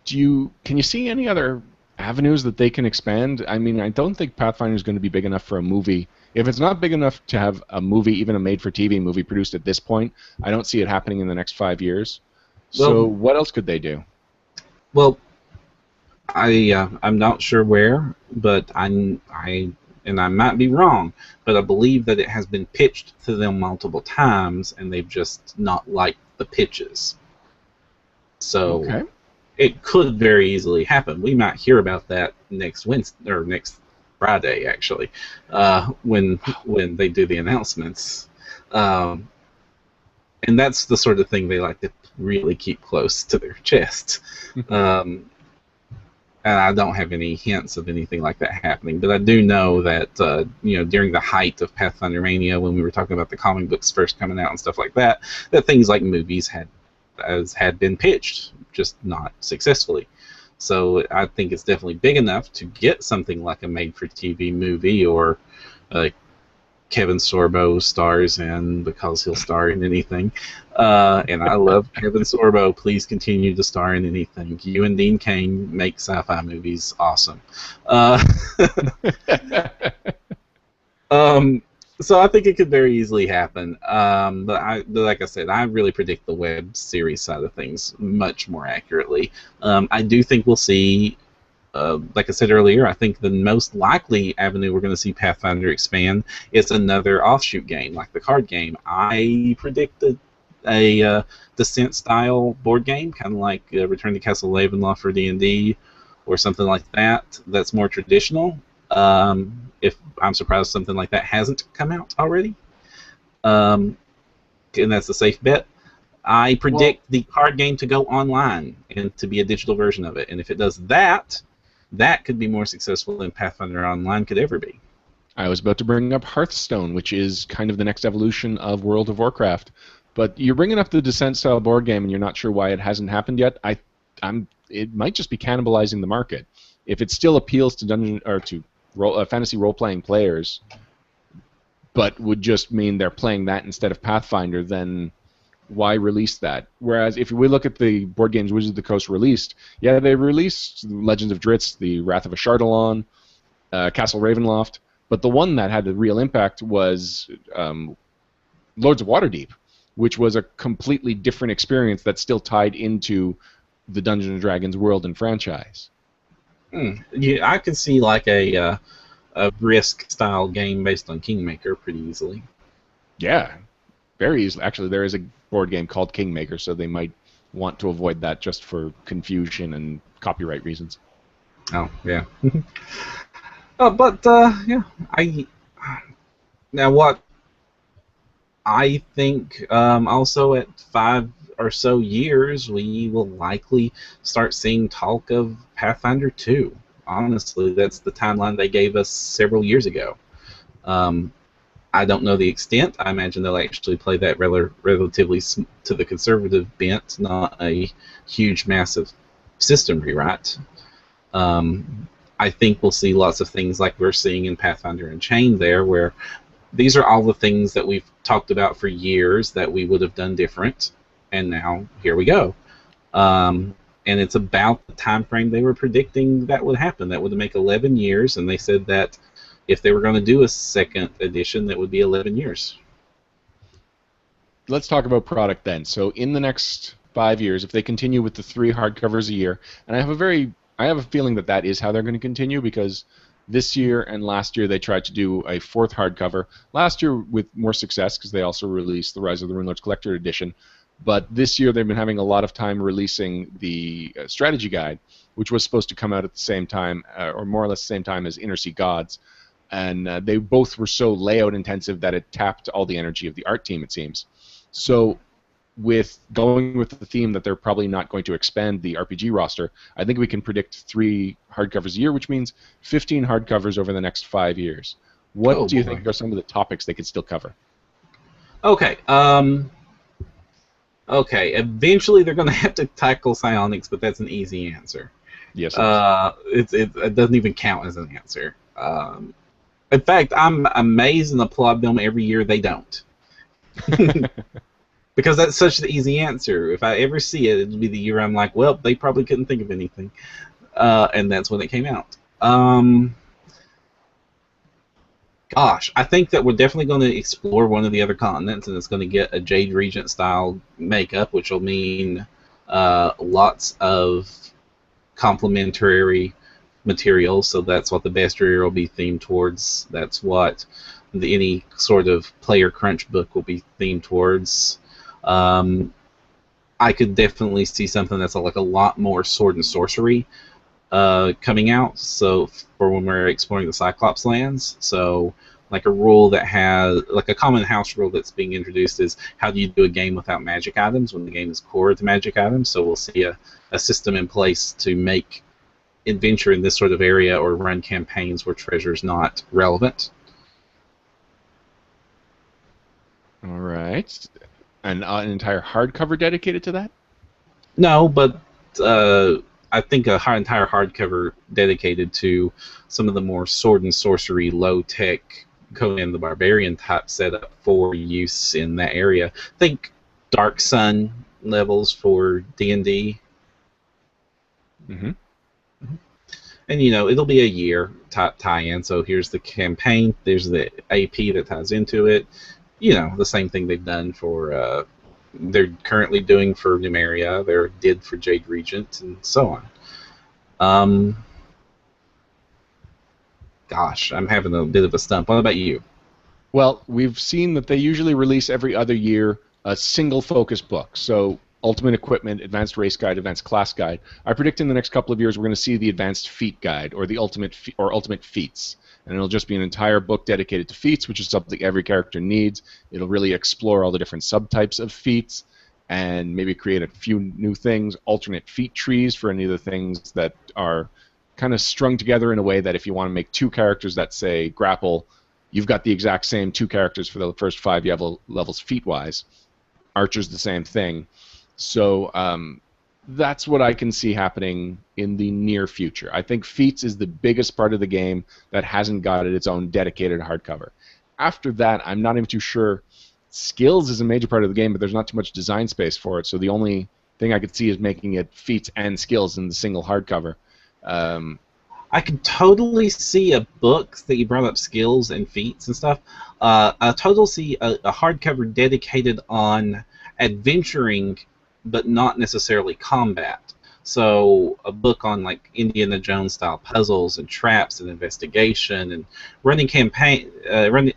Can you see any other avenues that they can expand. I mean, I don't think Pathfinder is going to be big enough for a movie. If it's not big enough to have a movie, even a made-for-TV movie produced at this point, I don't see it happening in the next 5 years. So Well, what else could they do? well, I'm not sure where, but I and I might be wrong, but I believe that it has been pitched to them multiple times, and they've just not liked the pitches. So Okay. it could very easily happen. We might hear about that next Wednesday or next Friday, actually, when they do the announcements. Um, and that's the sort of thing they like to really keep close to their chest. Um, and I don't have any hints of anything like that happening, but I do know that during the height of Pathfinder Mania, when we were talking about the comic books first coming out and stuff like that, that things like movies had been pitched, just not successfully. So I think it's definitely big enough to get something like a made-for-TV movie, or Kevin Sorbo stars in, because he'll star in anything. And I love Kevin Sorbo. Please continue to star in anything. You and Dean Cain make sci-fi movies awesome. So I think it could very easily happen. But like I said, I really predict the web series side of things much more accurately. I do think we'll see, like I said earlier, I think the most likely avenue we're going to see Pathfinder expand is another offshoot game, like the card game. I predict a Descent-style board game, kind of like Return to Castle Ravenloft for D&D, or something like that, that's more traditional. If I'm surprised something like that hasn't come out already. And that's a safe bet. I predict the card game to go online and to be a digital version of it. And if it does that, that could be more successful than Pathfinder Online could ever be. I was about to bring up Hearthstone, which is kind of the next evolution of World of Warcraft. But you're bringing up the Descent-style board game, and you're not sure why it hasn't happened yet. It might just be cannibalizing the market. If it still appeals to fantasy role-playing players, but would just mean they're playing that instead of Pathfinder, then why release that? Whereas if we look at the board games Wizards of the Coast released, yeah, they released Legends of Drizzt, the Wrath of Ashardalon, Castle Ravenloft, but the one that had a real impact was Lords of Waterdeep, which was a completely different experience that still tied into the Dungeons & Dragons world and franchise. Yeah, I could see like a Risk-style game based on Kingmaker pretty easily. Yeah, very easily. Actually, there is a board game called Kingmaker, so they might want to avoid that just for confusion and copyright reasons. Oh, yeah. Yeah, now what I think also at 5 or so years, we will likely start seeing talk of Pathfinder 2. Honestly, that's the timeline they gave us several years ago. I don't know the extent. I imagine they'll actually play that relatively to the conservative bent, not a huge, massive system rewrite. I think we'll see lots of things like we're seeing in Pathfinder Unchained there, where these are all the things that we've talked about for years that we would have done different, and now here we go. And it's about the time frame they were predicting that would happen. That would make 11 years, and they said that if they were going to do a second edition, that would be 11 years. Let's talk about product then. So in the next 5 years, if they continue with the 3 hardcovers a year, and I have a feeling that that is how they're going to continue, because this year and last year they tried to do a 4th hardcover. Last year with more success, because they also released the Rise of the Runelords Collector Edition. But this year they've been having a lot of time releasing the strategy guide, which was supposed to come out at the same time, or more or less the same time as Inner Sea Gods. And they both were so layout intensive that it tapped all the energy of the art team, it seems. So with going with the theme that they're probably not going to expand the RPG roster, I think we can predict 3 hardcovers a year, which means 15 hardcovers over the next 5 years. What do you think are some of the topics they could still cover? Okay. Okay. Eventually, they're going to have to tackle psionics, but that's an easy answer. Yes. It doesn't even count as an answer. In fact, I'm amazed and applaud them every year they don't. Because that's such an easy answer. If I ever see it, it'll be the year I'm like, well, they probably couldn't think of anything. and that's when it came out. Gosh, I think that we're definitely going to explore one of the other continents, and it's going to get a Jade Regent style makeup, which will mean lots of complementary materials. So that's what the bestiary will be themed towards. That's what any sort of player crunch book will be themed towards. I could definitely see something that's like a lot more sword and sorcery coming out. So for when we're exploring the Cyclops lands, so like a rule that has like a common house rule that's being introduced is how do you do a game without magic items when the game is core to magic items. So we'll see a system in place to make adventure in this sort of area or run campaigns where treasure is not relevant. All right. And an entire hardcover dedicated to that? No, but I think entire hardcover dedicated to some of the more sword and sorcery, low-tech Conan the Barbarian type setup for use in that area. Think Dark Sun levels for D&D. Mm-hmm. And, it'll be a year type tie-in. So here's the campaign. There's the AP that ties into it. The same thing they've done for... they're currently doing for Numeria. They did for Jade Regent, and so on. Gosh, I'm having a bit of a stump. What about you? Well, we've seen that they usually release every other year a single focus book. So Ultimate Equipment, Advanced Race Guide, Advanced Class Guide. I predict in the next couple of years we're going to see the Advanced Feat Guide or the Ultimate Feats. And it'll just be an entire book dedicated to feats, which is something every character needs. It'll really explore all the different subtypes of feats and maybe create a few new things, alternate feat trees for any of the things that are kind of strung together in a way that if you want to make two characters that say grapple, you've got the exact same two characters for the first 5 levels feat-wise. Archer's the same thing. So that's what I can see happening in the near future. I think feats is the biggest part of the game that hasn't got its own dedicated hardcover. After that, I'm not even too sure. Skills is a major part of the game, but there's not too much design space for it, so the only thing I could see is making it feats and skills in the single hardcover. I could totally see a book that you brought up skills and feats and stuff. I totally see a hardcover dedicated on adventuring, but not necessarily combat. So a book on like Indiana Jones style puzzles and traps and investigation and running campaign,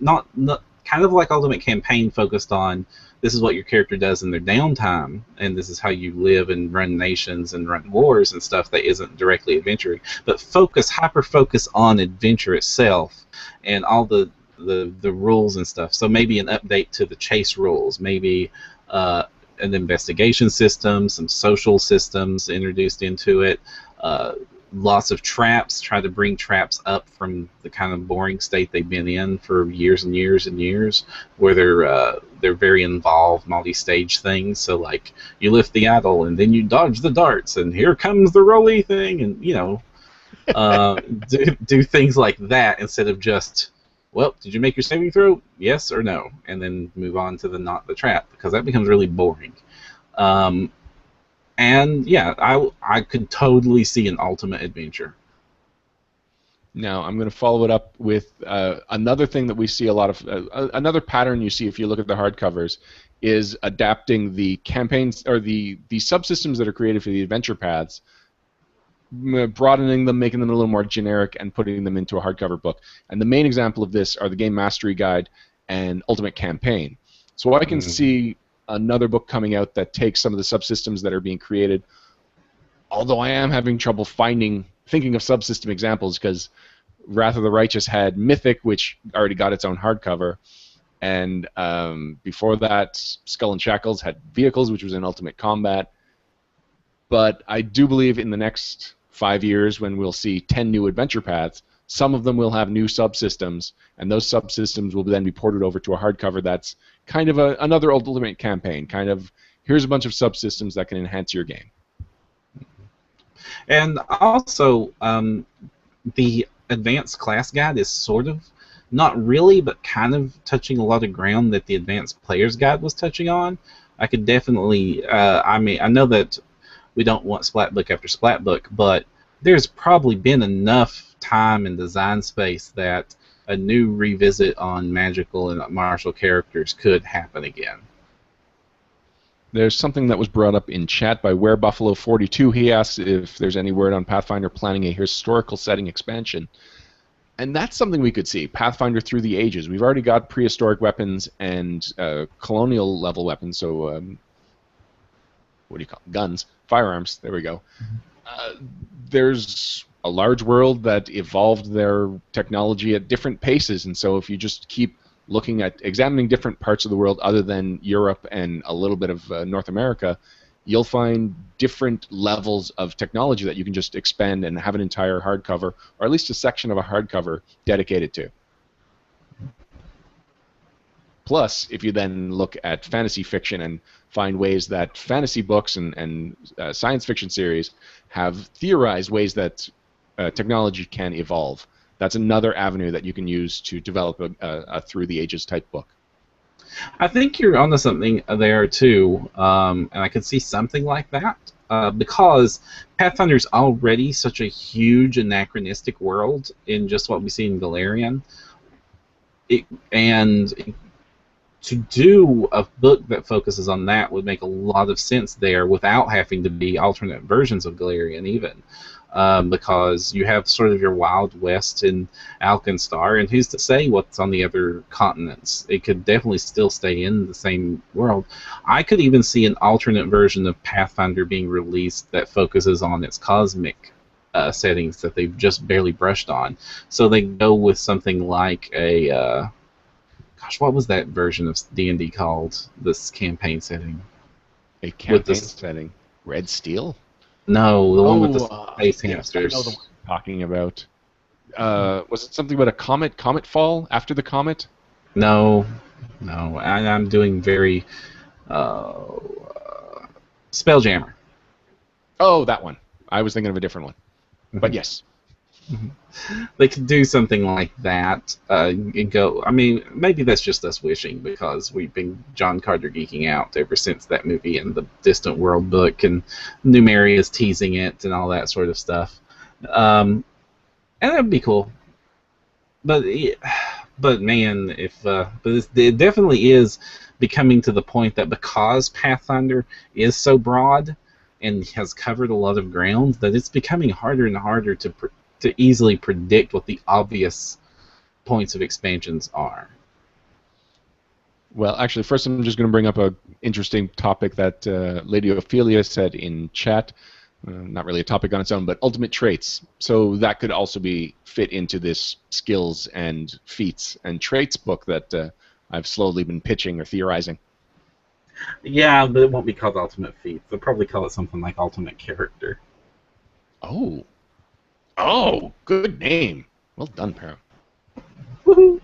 not kind of like Ultimate Campaign focused on this is what your character does in their downtime, and this is how you live and run nations and run wars and stuff that isn't directly adventuring, but hyper focus on adventure itself and all the rules and stuff. So maybe an update to the chase rules, maybe an investigation system, some social systems introduced into it, lots of traps, try to bring traps up from the kind of boring state they've been in for years and years and years, where they're very involved multi-stage things. So like you lift the idol and then you dodge the darts and here comes the rolly thing, and do things like that instead of just, well, did you make your saving throw? Yes or no, and then move on to not the trap, because that becomes really boring. And yeah, I could totally see an Ultimate Adventure. Now, I'm going to follow it up with another thing that we see a lot of, another pattern you see if you look at the hardcovers, is adapting the campaigns or the subsystems that are created for the adventure paths, broadening them, making them a little more generic, and putting them into a hardcover book. And the main example of this are the Game Mastery Guide and Ultimate Campaign. So I can see another book coming out that takes some of the subsystems that are being created, although I am having trouble thinking of subsystem examples, because Wrath of the Righteous had Mythic, which already got its own hardcover, and before that, Skull and Shackles had Vehicles, which was in Ultimate Combat. But I do believe in the next 5 years, when we'll see 10 new adventure paths, some of them will have new subsystems, and those subsystems will then be ported over to a hardcover that's kind of another Ultimate Campaign, kind of, here's a bunch of subsystems that can enhance your game. And also, the Advanced Class Guide is sort of, not really, but kind of touching a lot of ground that the Advanced Player's Guide was touching on. I could definitely, I know that we don't want splat book after splat book, but there's probably been enough time and design space that a new revisit on magical and martial characters could happen again. There's something that was brought up in chat by WereBuffalo42. He asks if there's any word on Pathfinder planning a historical setting expansion. And that's something we could see. Pathfinder through the ages. We've already got prehistoric weapons and colonial level weapons, so what do you call them? Guns, firearms, there we go. There's a large world that evolved their technology at different paces, and so if you just keep looking at examining different parts of the world other than Europe and a little bit of North America, you'll find different levels of technology that you can just expand and have an entire hardcover, or at least a section of a hardcover dedicated to. Plus, if you then look at fantasy fiction and find ways that fantasy books and science fiction series have theorized ways that technology can evolve, that's another avenue that you can use to develop a Through the Ages type book. I think you're onto something there too, and I could see something like that because Pathfinder's already such a huge anachronistic world in just what we see in Galarian, and to do a book that focuses on that would make a lot of sense there without having to be alternate versions of Galarian even. Because you have sort of your Wild West in Alkenstar, and who's to say what's on the other continents? It could definitely still stay in the same world. I could even see an alternate version of Pathfinder being released that focuses on its cosmic settings that they've just barely brushed on. So they go with something like a... gosh, what was that version of D&D called, this campaign setting? A campaign setting? Red Steel? No, the one with the space hamsters. I know the one you're talking about. Was it something about a comet? Comet fall after the comet? No. I'm doing very Spelljammer. Oh, that one. I was thinking of a different one. But yes. They could do something like that and go. I mean, maybe that's just us wishing because we've been John Carter geeking out ever since that movie and the Distant World book, and Numeria's teasing it and all that sort of stuff. And that'd be cool. But man, it definitely is becoming to the point that because Pathfinder is so broad and has covered a lot of ground, that it's becoming harder and harder to easily predict what the obvious points of expansions are. Well, actually, first I'm just going to bring up an interesting topic that Lady Ophelia said in chat. Not really a topic on its own, but ultimate traits. So that could also be fit into this skills and feats and traits book that I've slowly been pitching or theorizing. Yeah, but it won't be called Ultimate Feats. They'll probably call it something like Ultimate Character. Oh, good name. Well done, Perro. Woohoo!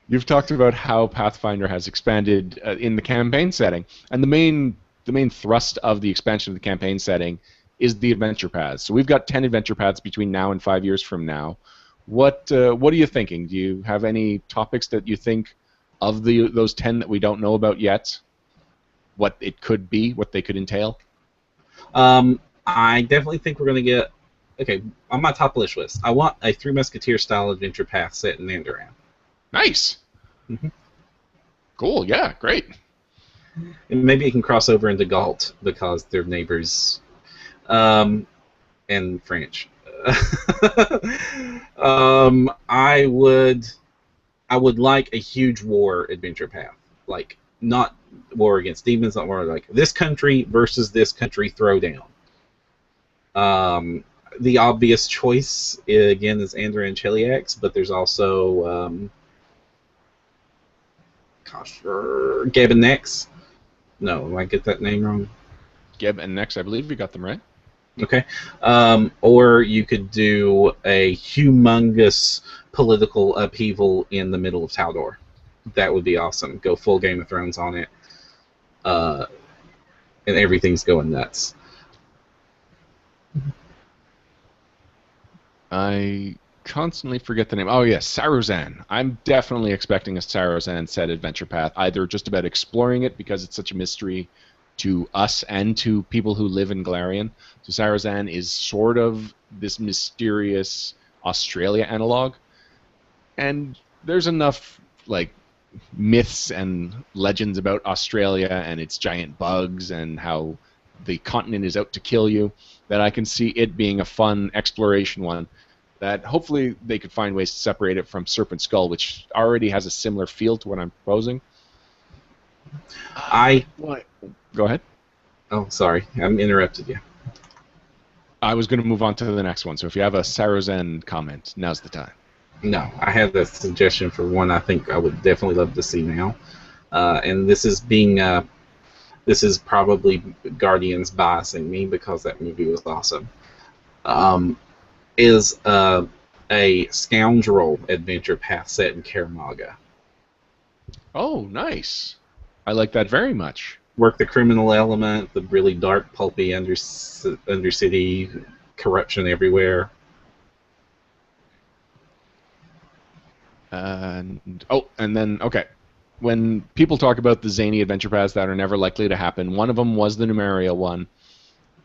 You've talked about how Pathfinder has expanded in the campaign setting, and the main thrust of the expansion of the campaign setting is the adventure paths. So we've got 10 adventure paths between now and 5 years from now. What are you thinking? Do you have any topics that you think of those 10 that we don't know about yet? What it could be, what they could entail? I definitely think we're going to get... Okay, on my top list, I want a Three Musketeer style adventure path set in Andoran. Nice. Cool. Yeah. Great. And maybe it can cross over into Galt because they're neighbors, and French. I would like a huge war adventure path, like not war against demons, not war like this country versus this country throwdown. The obvious choice again is Andor and Cheliax, but there's also Geb and Nex. No, did I get that name wrong? Geb and Nex, I believe you got them right. Okay. Or you could do a humongous political upheaval in the middle of Taldor. That would be awesome. Go full Game of Thrones on it. And everything's going nuts. I constantly forget the name. Oh, yes, Saruzan. I'm definitely expecting a Saruzan set adventure path, either just about exploring it because it's such a mystery, to us and to people who live in Galarian. So Sarazan is sort of this mysterious Australia analog, and there's enough like myths and legends about Australia and its giant bugs and how the continent is out to kill you that I can see it being a fun exploration one that hopefully they could find ways to separate it from Serpent Skull, which already has a similar feel to what I'm proposing. What? Go ahead. Oh, sorry. I'm interrupted you. I was going to move on to the next one, so if you have a Sarazan comment, now's the time. No, I had a suggestion for one I think I would definitely love to see now. And this is probably Guardians biasing me because that movie was awesome. Is a scoundrel adventure path set in Karamaga. Oh, nice. I like that very much. Work the criminal element, the really dark, pulpy undercity, corruption everywhere. And then, okay. When people talk about the zany adventure paths that are never likely to happen, one of them was the Numeria one.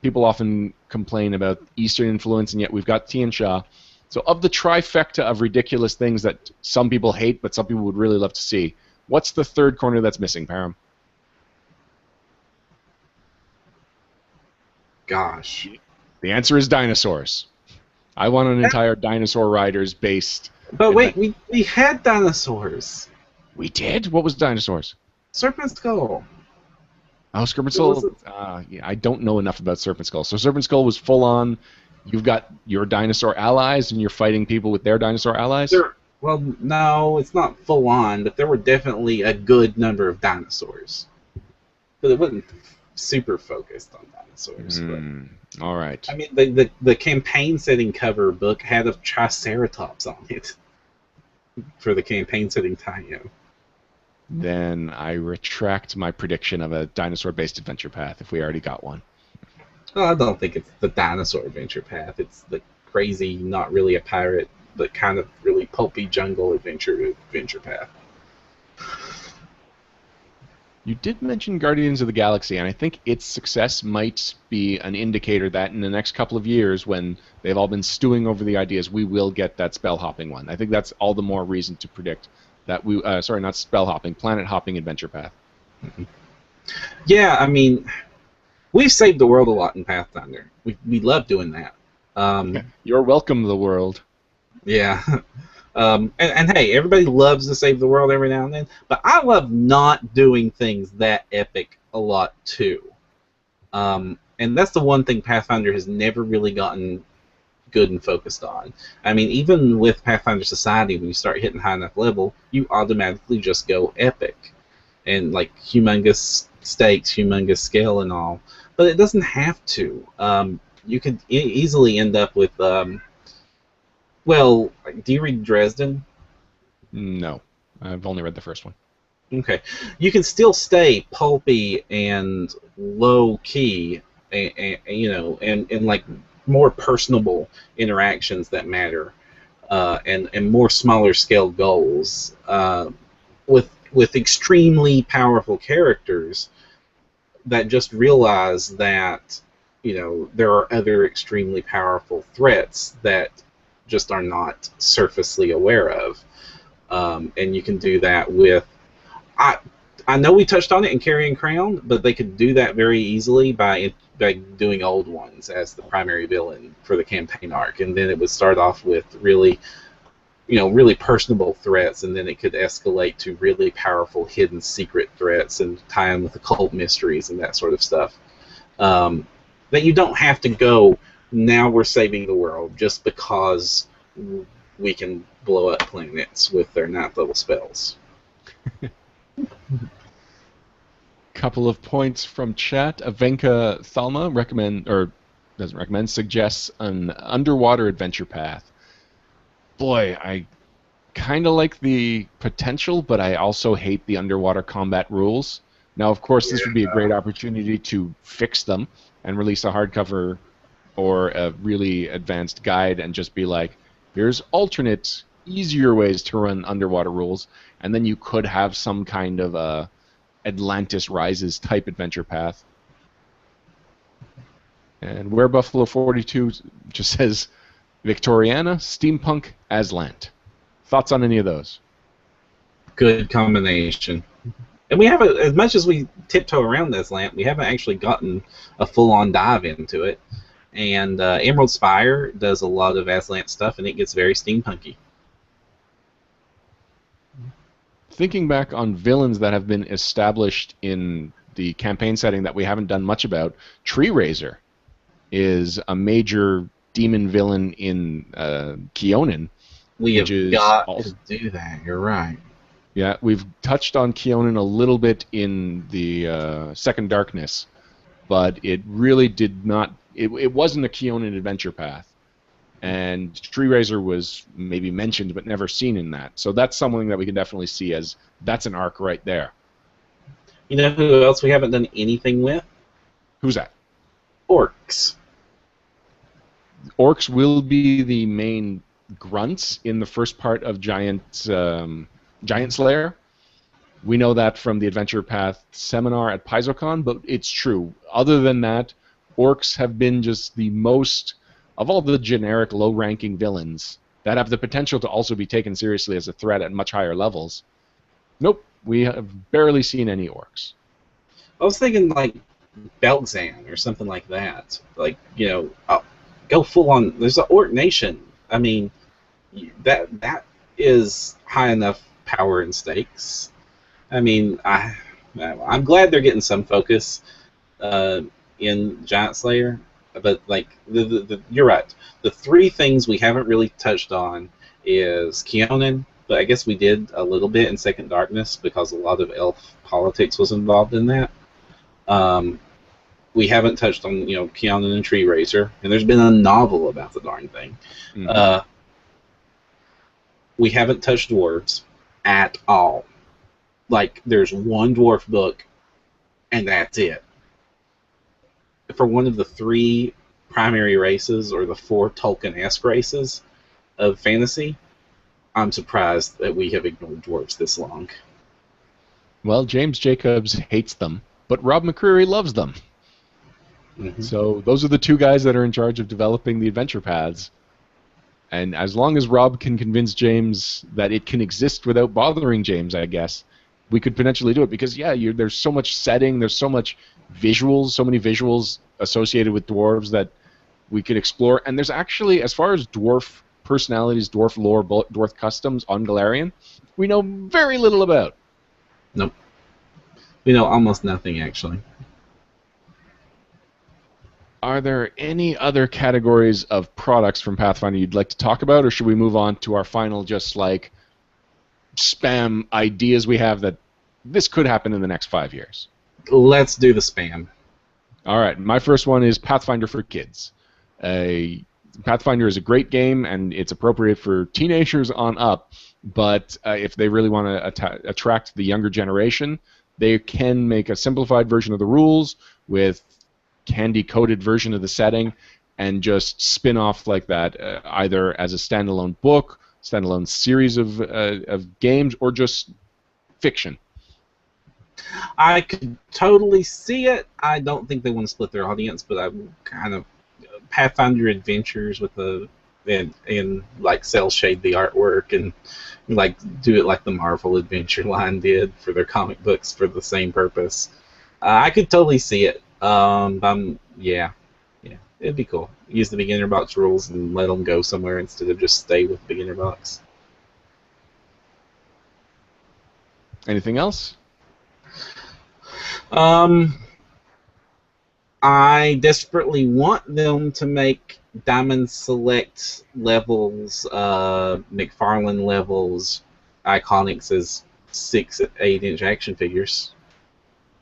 People often complain about Eastern influence, and yet we've got Tian Sha. So of the trifecta of ridiculous things that some people hate, but some people would really love to see, what's the third corner that's missing, Param? Gosh. The answer is dinosaurs. I want an entire dinosaur riders based. But wait, we had dinosaurs. We did? What was dinosaurs? Serpent Skull. Oh, Serpent Skull. Yeah, I don't know enough about Serpent Skull. So Serpent Skull was full on. You've got your dinosaur allies, and you're fighting people with their dinosaur allies. Well, no, it's not full on, but there were definitely a good number of dinosaurs. But it wasn't super focused on dinosaurs. But, all right. I mean, the campaign setting cover book had a Triceratops on it for the campaign setting tie-in. Then I retract my prediction of a dinosaur-based adventure path if we already got one. Well, I don't think it's the dinosaur adventure path. It's the crazy, not really a pirate, but kind of really pulpy jungle adventure path. You did mention Guardians of the Galaxy, and I think its success might be an indicator that in the next couple of years, when they've all been stewing over the ideas, we will get that spell hopping one. I think that's all the more reason to predict that we, not spell hopping, planet hopping adventure path. Mm-hmm. Yeah, I mean, we've saved the world a lot in Pathfinder. We love doing that. You're welcome, the world. Yeah. And hey, everybody loves to save the world every now and then, but I love not doing things that epic a lot too. And that's the one thing Pathfinder has never really gotten good and focused on. I mean, even with Pathfinder Society, when you start hitting high enough level, you automatically just go epic. And like humongous stakes, humongous scale and all. But it doesn't have to. You could easily end up with... well, do you read Dresden? No. I've only read the first one. Okay. You can still stay pulpy and low-key, and like more personable interactions that matter, and more smaller-scale goals, with extremely powerful characters that just realize that, there are other extremely powerful threats that just are not surfacely aware of. And you can do that with... I know we touched on it in Carrion Crown, but they could do that very easily by doing Old Ones as the primary villain for the campaign arc, and then it would start off with really personable threats, and then it could escalate to really powerful hidden secret threats and tie in with occult mysteries and that sort of stuff. That you don't have to go, now we're saving the world just because we can blow up planets with their 9th level spells. Couple of points from chat. Avenka Thalma suggests an underwater adventure path. Boy, I kind of like the potential, but I also hate the underwater combat rules. Now, of course, this would be a great opportunity to fix them and release a hardcover or a really advanced guide and just be like, here's alternate, easier ways to run underwater rules, and then you could have some kind of a Atlantis Rises type adventure path And Where Buffalo 42 just says Victoriana, Steampunk, Aslant. Thoughts on any of those? Good combination. And we haven't, as much as we tiptoe around this lamp, we haven't actually gotten a full-on dive into it. And Emerald Spire does a lot of Aslant stuff, and it gets very steampunky. Thinking back on villains that have been established in the campaign setting that we haven't done much about, Tree Raiser is a major demon villain in Keonan. We have got to do that. You're right. Yeah, we've touched on Keonan a little bit in the Second Darkness, but it really did not. It wasn't a Keonan adventure path, and Tree Raiser was maybe mentioned but never seen in that. So that's something that we can definitely see as that's an arc right there. You know who else we haven't done anything with? Who's that? Orcs. Orcs will be the main grunts in the first part of Giant Slayer. We know that from the Adventure Path seminar at PaizoCon, but it's true. Other than that, orcs have been just the most, of all the generic low-ranking villains that have the potential to also be taken seriously as a threat at much higher levels. Nope, we have barely seen any orcs. I was thinking like Belzan or something like that. Like, you know, go full on. There's an Orc Nation. I mean, that is high enough power and stakes. I mean, I'm glad they're getting some focus in Giant Slayer, but like you're right. The three things we haven't really touched on is Keonan, but I guess we did a little bit in Second Darkness because a lot of elf politics was involved in that. We haven't touched on, you know, Keonan and Tree Raiser, and there's been a novel about the darn thing. Mm-hmm. We haven't touched dwarves at all. Like, there's one dwarf book, and that's it. For one of the three primary races, or the four Tolkien-esque races of fantasy, I'm surprised that we have ignored dwarves this long. Well, James Jacobs hates them, but Rob McCreary loves them. Mm-hmm. So those are the two guys that are in charge of developing the adventure paths. And as long as Rob can convince James that it can exist without bothering James, I guess, we could potentially do it. Because, yeah, there's so much setting, there's so much visuals, so many visuals associated with dwarves that we could explore. And there's actually, as far as dwarf personalities, dwarf lore, dwarf customs on Golarion, we know very little about. Nope. We know almost nothing, actually. Are there any other categories of products from Pathfinder you'd like to talk about, or should we move on to our final just like spam ideas we have that this could happen in the next 5 years? Let's do the spam. All right, my first one is Pathfinder for Kids. Pathfinder is a great game, and it's appropriate for teenagers on up, but if they really want to attract the younger generation, they can make a simplified version of the rules with candy-coded version of the setting and just spin off like that, either as a standalone book, standalone series of games, or just fiction. I could totally see it. I don't think they want to split their audience, but I'm kind of Pathfinder Adventures with and like cel shade the artwork and like do it like the Marvel Adventure line did for their comic books for the same purpose. I could totally see it. Yeah, it'd be cool. Use the beginner box rules and let them go somewhere instead of just stay with beginner box. Anything else? I desperately want them to make Diamond Select levels, McFarlane levels, Iconics as 6-8-inch action figures.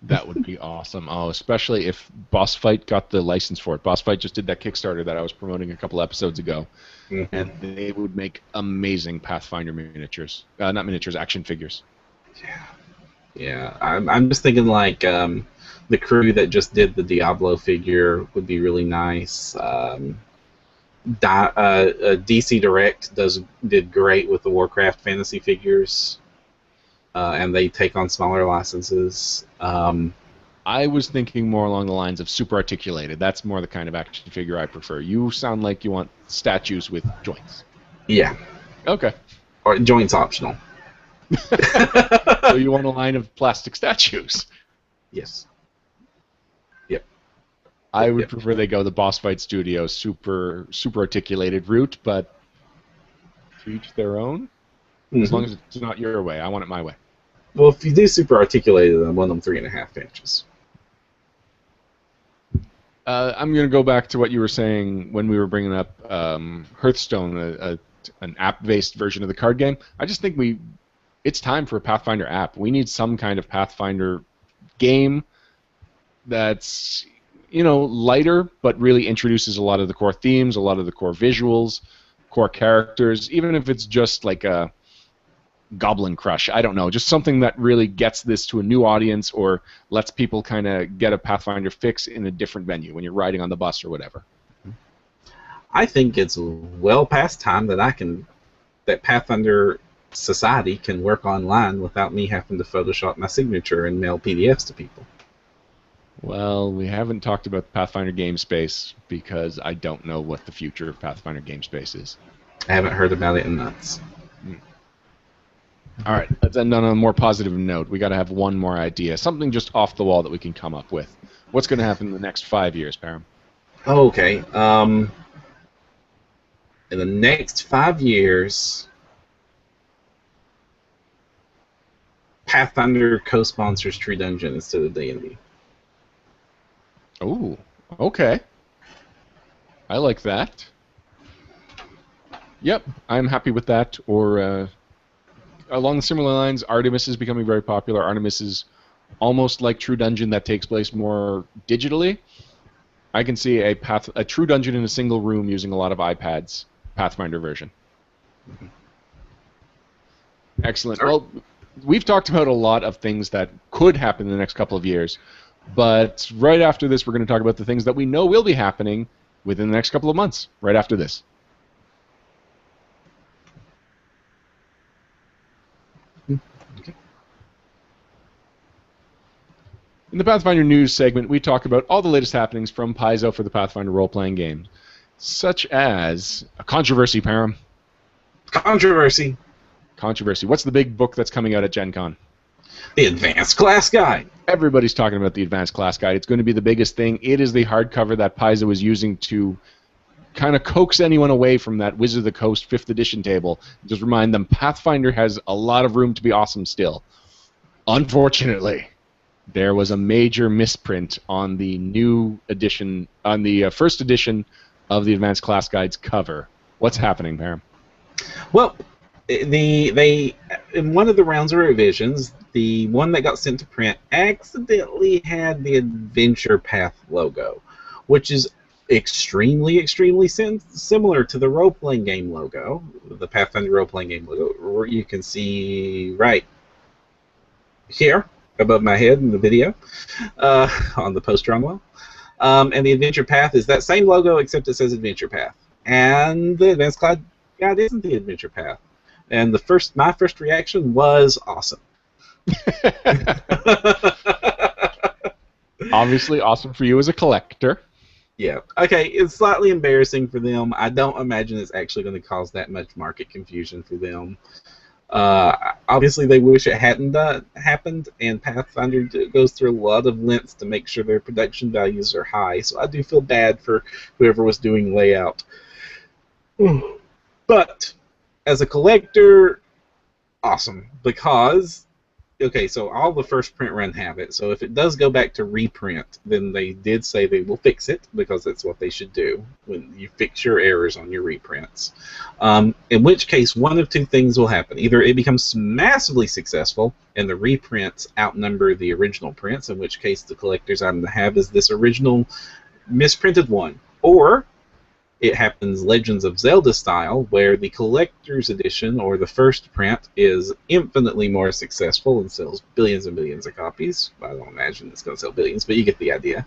That would be awesome. Oh, especially if Boss Fight got the license for it. Boss Fight just did that Kickstarter that I was promoting a couple episodes ago. Mm-hmm. And they would make amazing Pathfinder miniatures. Not miniatures, action figures. Yeah. I'm just thinking like the crew that just did the Diablo figure would be really nice. DC Direct did great with the Warcraft fantasy figures. And they take on smaller licenses. I I was thinking more along the lines of super articulated. That's more the kind of action figure I prefer. You sound like you want statues with joints. Yeah. Okay. Or joints optional. So you want a line of plastic statues? Yes. Yep. I would prefer they go the Boss Fight Studio super articulated route, but to each their own. As long as it's not your way, I want it my way. Well, if you do super articulated, I want them 3.5 inches. I'm going to go back to what you were saying when we were bringing up Hearthstone, an app-based version of the card game. I just think it's time for a Pathfinder app. We need some kind of Pathfinder game that's, lighter, but really introduces a lot of the core themes, a lot of the core visuals, core characters, even if it's just like a Goblin Crush. I don't know, just something that really gets this to a new audience or lets people kind of get a Pathfinder fix in a different venue when you're riding on the bus or whatever. I think it's well past time that Pathfinder Society can work online without me having to Photoshop my signature and mail PDFs to people. Well, we haven't talked about the Pathfinder game space because I don't know what the future of Pathfinder game space is. I haven't heard about it in months. All right, let's end on a more positive note. We got to have one more idea, something just off the wall that we can come up with. What's going to happen in the next 5 years, Param? Okay. In the next 5 years, Pathfinder co-sponsors True Dungeon instead of D&D. Oh, okay. I like that. Yep, I'm happy with that. Or along the similar lines, Artemis is becoming very popular. Artemis is almost like True Dungeon that takes place more digitally. I can see a True Dungeon in a single room using a lot of iPads, Pathfinder version. Excellent. Well, we've talked about a lot of things that could happen in the next couple of years, but right after this, we're going to talk about the things that we know will be happening within the next couple of months, right after this. Okay. In the Pathfinder News segment, we talk about all the latest happenings from Paizo for the Pathfinder role-playing game, such as a controversy, Param. Controversy. What's the big book that's coming out at Gen Con? The Advanced Class Guide. Everybody's talking about the Advanced Class Guide. It's going to be the biggest thing. It is the hardcover that Paizo is using to kind of coax anyone away from that Wizard of the Coast 5th edition table. Just remind them Pathfinder has a lot of room to be awesome still. Unfortunately, there was a major misprint on the new edition, on the first edition of the Advanced Class Guide's cover. What's happening, Param? Well, they in one of the rounds of revisions, the one that got sent to print accidentally had the Adventure Path logo, which is extremely similar to the role-playing game logo, the Pathfinder role-playing game logo. You can see right here above my head in the video on the poster on the wall. And the Adventure Path is that same logo except it says Adventure Path. And the Advanced Class Guide isn't the Adventure Path. And my first reaction was awesome. Obviously awesome for you as a collector. Yeah. Okay, it's slightly embarrassing for them. I don't imagine it's actually going to cause that much market confusion for them. Obviously, they wish it hadn't happened, and Pathfinder goes through a lot of lengths to make sure their production values are high, so I do feel bad for whoever was doing layout. But as a collector, awesome, because okay, so all the first print run have it. So if it does go back to reprint, then they did say they will fix it, because that's what they should do when you fix your errors on your reprints. In which case, one of two things will happen. Either it becomes massively successful and the reprints outnumber the original prints, in which case the collector's item to have is this original misprinted one. Or it happens Legends of Zelda style, where the collector's edition, or the first print, is infinitely more successful and sells billions and billions of copies. I don't imagine it's going to sell billions, but you get the idea.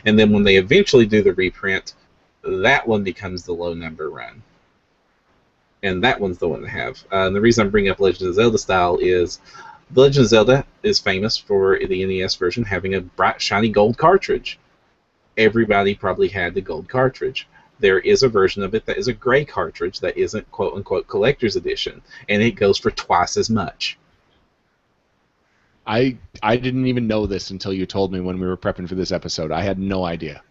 And then when they eventually do the reprint, that one becomes the low number run. And that one's the one to have. And the reason I'm bringing up Legends of Zelda style is The Legend of Zelda is famous for the NES version having a bright, shiny gold cartridge. Everybody probably had the gold cartridge. There is a version of it that is a gray cartridge that isn't quote-unquote collector's edition, and it goes for twice as much. I didn't even know this until you told me when we were prepping for this episode. I had no idea.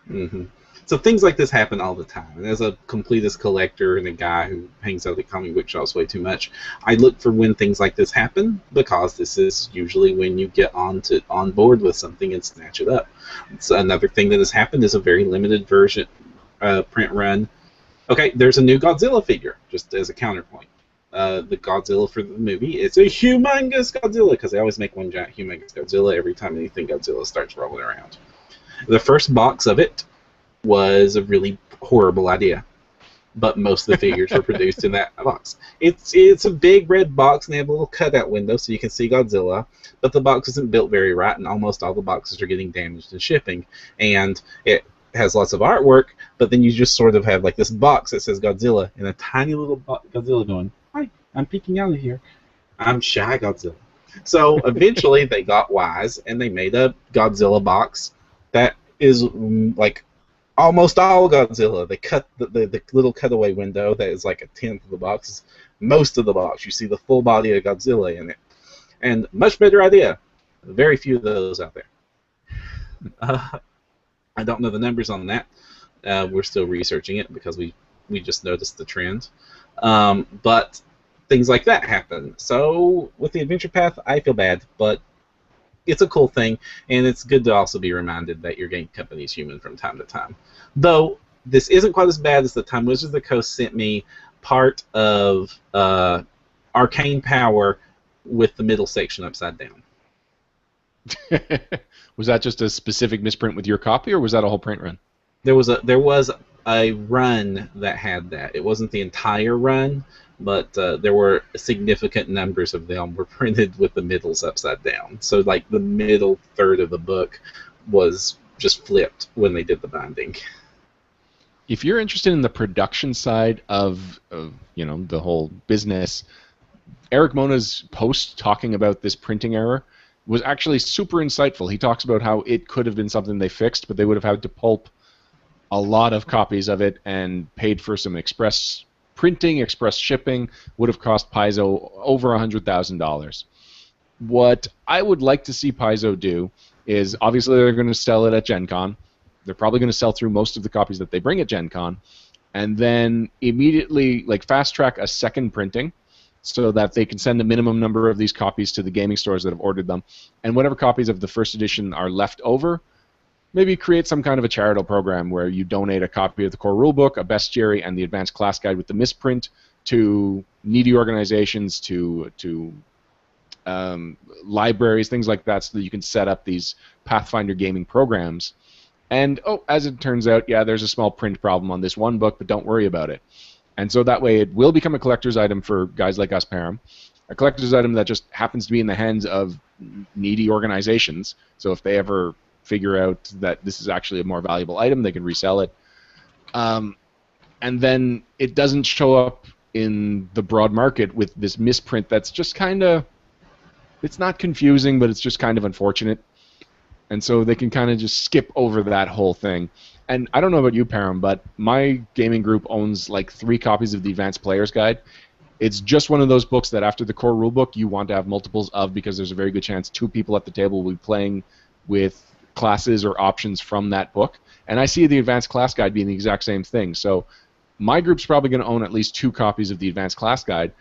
Mm-hmm. So things like this happen all the time. And as a completist collector and a guy who hangs out at comic book shops way too much, I look for when things like this happen, because this is usually when you get on board with something and snatch it up. So another thing that has happened is a very limited version print run. Okay, there's a new Godzilla figure, just as a counterpoint. The Godzilla for the movie, it's a humongous Godzilla, because they always make one giant humongous Godzilla every time anything Godzilla starts rolling around. The first box of it was a really horrible idea, but most of the figures were produced in that box. It's a big red box, and they have a little cutout window so you can see Godzilla, but the box isn't built very right, and almost all the boxes are getting damaged in shipping, and it has lots of artwork, but then you just sort of have like this box that says Godzilla, and a tiny little Godzilla going, "Hi, I'm peeking out of here. I'm shy Godzilla." So eventually they got wise, and they made a Godzilla box that is like almost all Godzilla. They cut the little cutaway window that is like a tenth of the box. Most of the box, you see the full body of Godzilla in it. And much better idea. Very few of those out there. I don't know the numbers on that. We're still researching it because we just noticed the trend. But things like that happen. So with the Adventure Path, I feel bad, but it's a cool thing, and it's good to also be reminded that your game company is human from time to time. Though this isn't quite as bad as the time Wizards of the Coast sent me part of Arcane Power with the middle section upside down. Was that just a specific misprint with your copy, or was that a whole print run? There was a run that had that. It wasn't the entire run, but there were significant numbers of them were printed with the middles upside down. So like the middle third of the book was just flipped when they did the binding. If you're interested in the production side of the whole business, Eric Mona's post talking about this printing error was actually super insightful. He talks about how it could have been something they fixed, but they would have had to pulp a lot of copies of it and paid for some express printing, express shipping, would have cost Paizo over $100,000. What I would like to see Paizo do is, obviously they're going to sell it at Gen Con. They're probably going to sell through most of the copies that they bring at Gen Con, and then immediately fast track a second printing so that they can send a minimum number of these copies to the gaming stores that have ordered them, and whatever copies of the first edition are left over, maybe create some kind of a charitable program where you donate a copy of the core rulebook, a bestiary, and the advanced class guide with the misprint to needy organizations, to libraries, things like that, so that you can set up these Pathfinder gaming programs. And, as it turns out, yeah, there's a small print problem on this one book, but don't worry about it. And so that way it will become a collector's item for guys like us, Param. A collector's item that just happens to be in the hands of needy organizations. So if they ever figure out that this is actually a more valuable item, they can resell it. And then it doesn't show up in the broad market with this misprint that's just kind of, it's not confusing, but it's just kind of unfortunate. And so they can kind of just skip over that whole thing. And I don't know about you, Param, but my gaming group owns 3 copies of the Advanced Player's Guide. It's just one of those books that after the core rulebook you want to have multiples of, because there's a very good chance 2 people at the table will be playing with classes or options from that book. And I see the Advanced Class Guide being the exact same thing. So my group's probably going to own at least 2 copies of the Advanced Class Guide.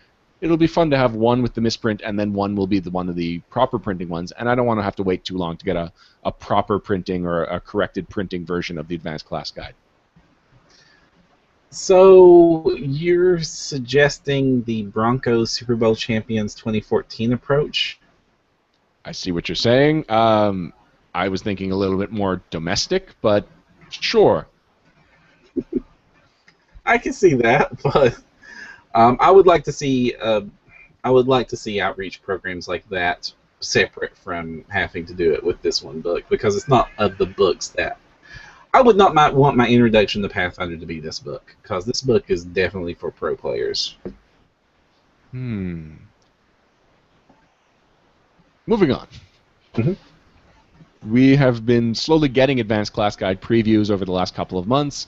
It'll be fun to have one with the misprint, and then one will be one of the proper printing ones. And I don't want to have to wait too long to get a proper printing or a corrected printing version of the Advanced Class Guide. So you're suggesting the Broncos Super Bowl champions 2014 approach? I see what you're saying. I was thinking a little bit more domestic, but sure. I can see that, but I would like to see outreach programs like that separate from having to do it with this one book, because it's not of the books that I would not want my introduction to Pathfinder to be this book, because this book is definitely for pro players. moving on. Mm-hmm. We have been slowly getting advanced class guide previews over the last couple of months.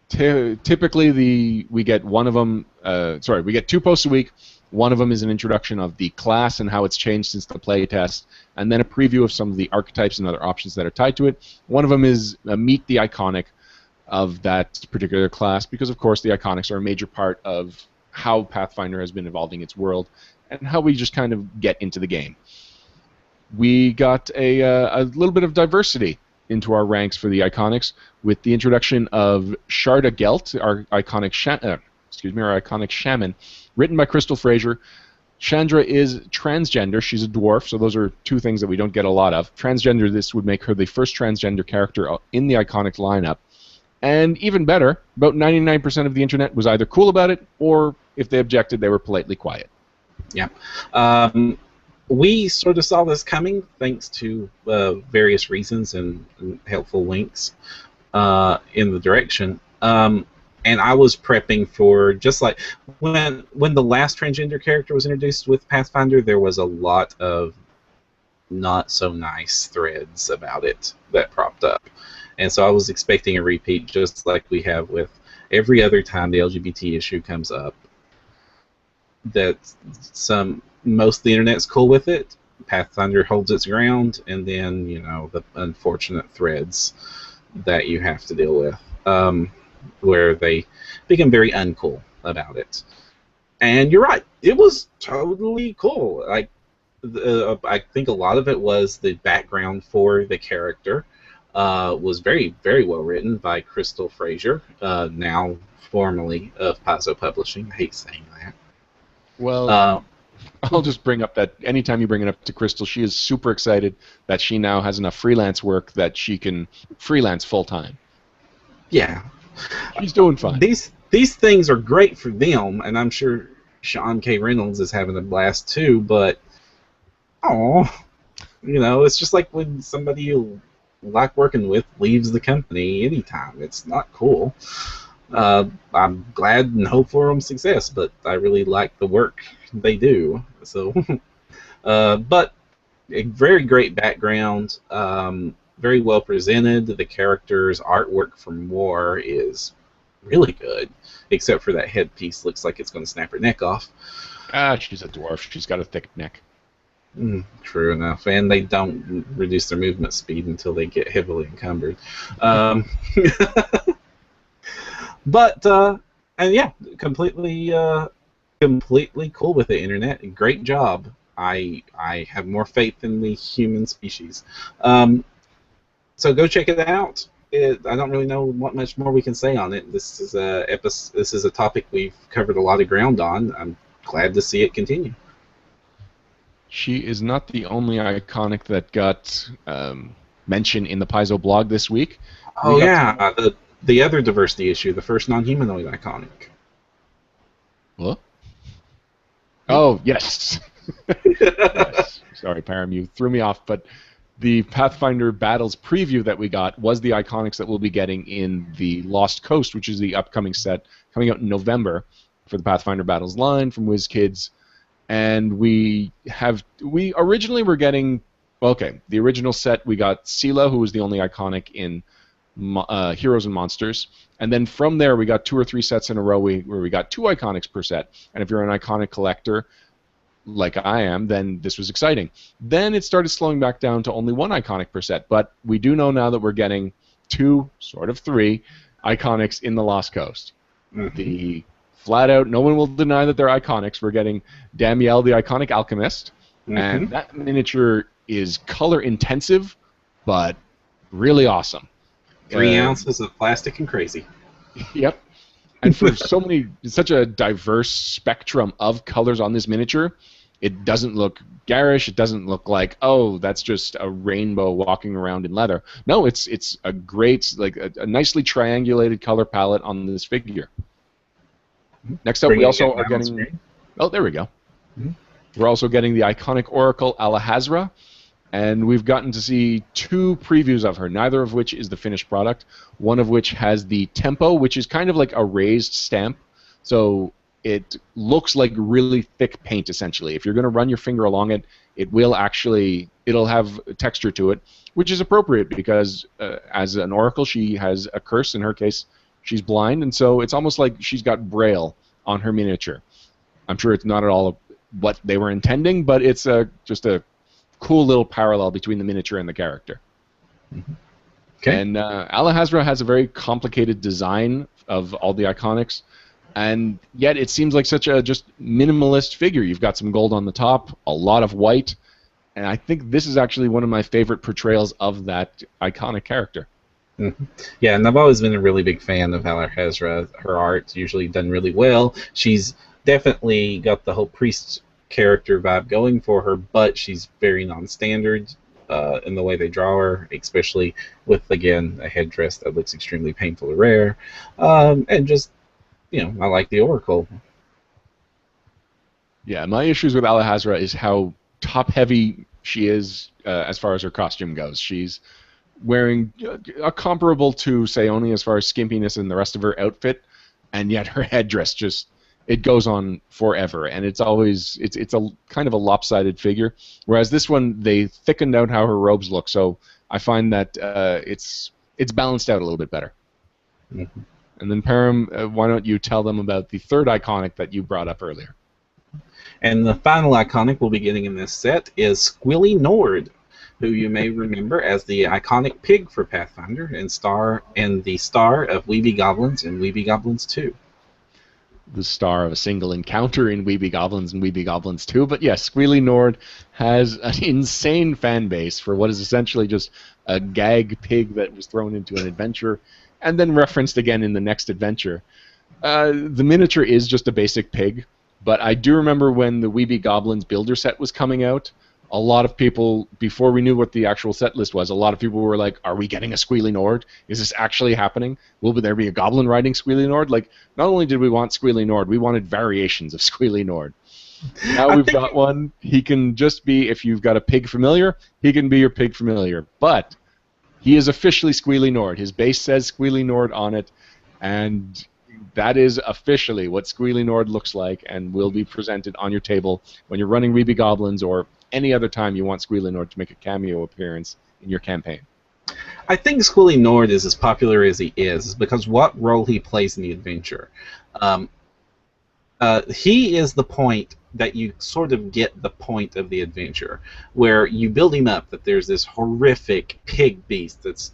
Typically, we get one of them. We get 2 posts a week. One of them is an introduction of the class and how it's changed since the play test, and then a preview of some of the archetypes and other options that are tied to it. One of them is Meet the Iconic of that particular class, because of course the Iconics are a major part of how Pathfinder has been evolving its world and how we just kind of get into the game. We got a little bit of diversity into our ranks for the Iconics with the introduction of Sharda Gelt, our iconic shaman, written by Crystal Fraser. Chandra is transgender. She's a dwarf, so those are 2 things that we don't get a lot of. Transgender, this would make her the first transgender character in the Iconic lineup. And even better, about 99% of the internet was either cool about it, or if they objected, they were politely quiet. Yeah. We sort of saw this coming thanks to various reasons and helpful links in the direction. And I was prepping for, just like when the last transgender character was introduced with Pathfinder, there was a lot of not so nice threads about it that propped up. And so I was expecting a repeat, just like we have with every other time the LGBT issue comes up. That most of the internet's cool with it. Pathfinder holds its ground, and then the unfortunate threads that you have to deal with, where they become very uncool about it. And you're right, it was totally cool. Like, I think a lot of it was the background for the character. Was very, very well written by Crystal Fraser, now formerly of Paizo Publishing. I hate saying that. Well, I'll just bring up that anytime you bring it up to Crystal, she is super excited that she now has enough freelance work that she can freelance full-time. Yeah. She's doing fine. These things are great for them, and I'm sure Sean K. Reynolds is having a blast too, but, it's just like when somebody you like working with leaves the company anytime. It's not cool. I'm glad and hope for them success, but I really like the work they do. So, but a very great background, very well presented. The characters' artwork from War is really good, except for that headpiece looks like it's going to snap her neck off. She's a dwarf. She's got a thick neck. True enough, and they don't reduce their movement speed until they get heavily encumbered. But and yeah, completely cool with the internet. Great job. I have more faith in the human species. So go check it out. I don't really know what much more we can say on it. This is a topic we've covered a lot of ground on. I'm glad to see it continue. She is not the only Iconic that got mention in the Paizo blog this week. The other diversity issue, the first non-humanoid Iconic. What? Oh, yes. Yes. Sorry, Param, you threw me off, but the Pathfinder Battles preview that we got was the Iconics that we'll be getting in the Lost Coast, which is the upcoming set coming out in November for the Pathfinder Battles line from WizKids. And we originally were getting, the original set we got Sela, who was the only Iconic in Heroes and Monsters, and then from there we got 2 or 3 sets in a row where we got 2 Iconics per set. And if you're an Iconic collector, like I am, then this was exciting. Then it started slowing back down to only 1 Iconic per set, but we do know now that we're getting 2, sort of 3, Iconics in the Lost Coast. Mm-hmm. The flat out, no one will deny that they're Iconics. We're getting Damiel, the Iconic Alchemist, and that miniature is color intensive, but really awesome. 3 ounces of plastic and crazy. Yep. And for such a diverse spectrum of colors on this miniature, it doesn't look garish. It doesn't look like, that's just a rainbow walking around in leather. No, it's a great, a nicely triangulated color palette on this figure. Next up, we also are getting... Oh, there we go. Mm-hmm. We're also getting the Iconic Oracle Alahazra, and we've gotten to see 2 previews of her, neither of which is the finished product, one of which has the tempo, which is kind of like a raised stamp. So it looks like really thick paint, essentially. If you're going to run your finger along it, it'll have texture to it, which is appropriate because as an oracle, she has a curse. In her case, she's blind, and so it's almost like she's got braille on her miniature. I'm sure it's not at all what they were intending, but it's just a cool little parallel between the miniature and the character. Mm-hmm. Okay. And Alejandra has a very complicated design of all the iconics, and yet it seems like such a just minimalist figure. You've got some gold on the top, a lot of white, and I think this is actually one of my favorite portrayals of that iconic character. Mm-hmm. Yeah, and I've always been a really big fan of Alejandra. Her art's usually done really well. She's definitely got the whole priest character vibe going for her, but she's very non-standard in the way they draw her, especially with, again, a headdress that looks extremely painful or rare. And just, I like the Oracle. Yeah, my issues with Alejandra is how top-heavy she is as far as her costume goes. She's wearing a comparable to Sayoni as far as skimpiness in the rest of her outfit, and yet her headdress just, it goes on forever, and it's a kind of a lopsided figure. Whereas this one, they thickened out how her robes look, so I find that it's balanced out a little bit better. Mm-hmm. And then Param, why don't you tell them about the third iconic that you brought up earlier? And the final iconic we'll be getting in this set is Squilly Nord, who you may remember as the iconic pig for Pathfinder and the star of Weeby Goblins and Weeby Goblins 2. The star of a single encounter in Weeby Goblins and Weeby Goblins 2. But yes, Squealy Nord has an insane fan base for what is essentially just a gag pig that was thrown into an adventure and then referenced again in the next adventure. The miniature is just a basic pig, but I do remember when the Weeby Goblins builder set was coming out, a lot of people, before we knew what the actual set list was, a lot of people were like, are we getting a Squealy Nord? Is this actually happening? Will there be a goblin riding Squealy Nord? Like, not only did we want Squealy Nord, we wanted variations of Squealy Nord. Now we've got one. He can just be, if you've got a pig familiar, he can be your pig familiar. But he is officially Squealy Nord. His base says Squealy Nord on it, and that is officially what Squealy Nord looks like and will be presented on your table when you're running Weeby Goblins or any other time you want Squealy Nord to make a cameo appearance in your campaign. I think Squilly Nord is as popular as he is because what role he plays in the adventure. He is the point that you sort of get the point of the adventure, where you build him up that there's this horrific pig beast that's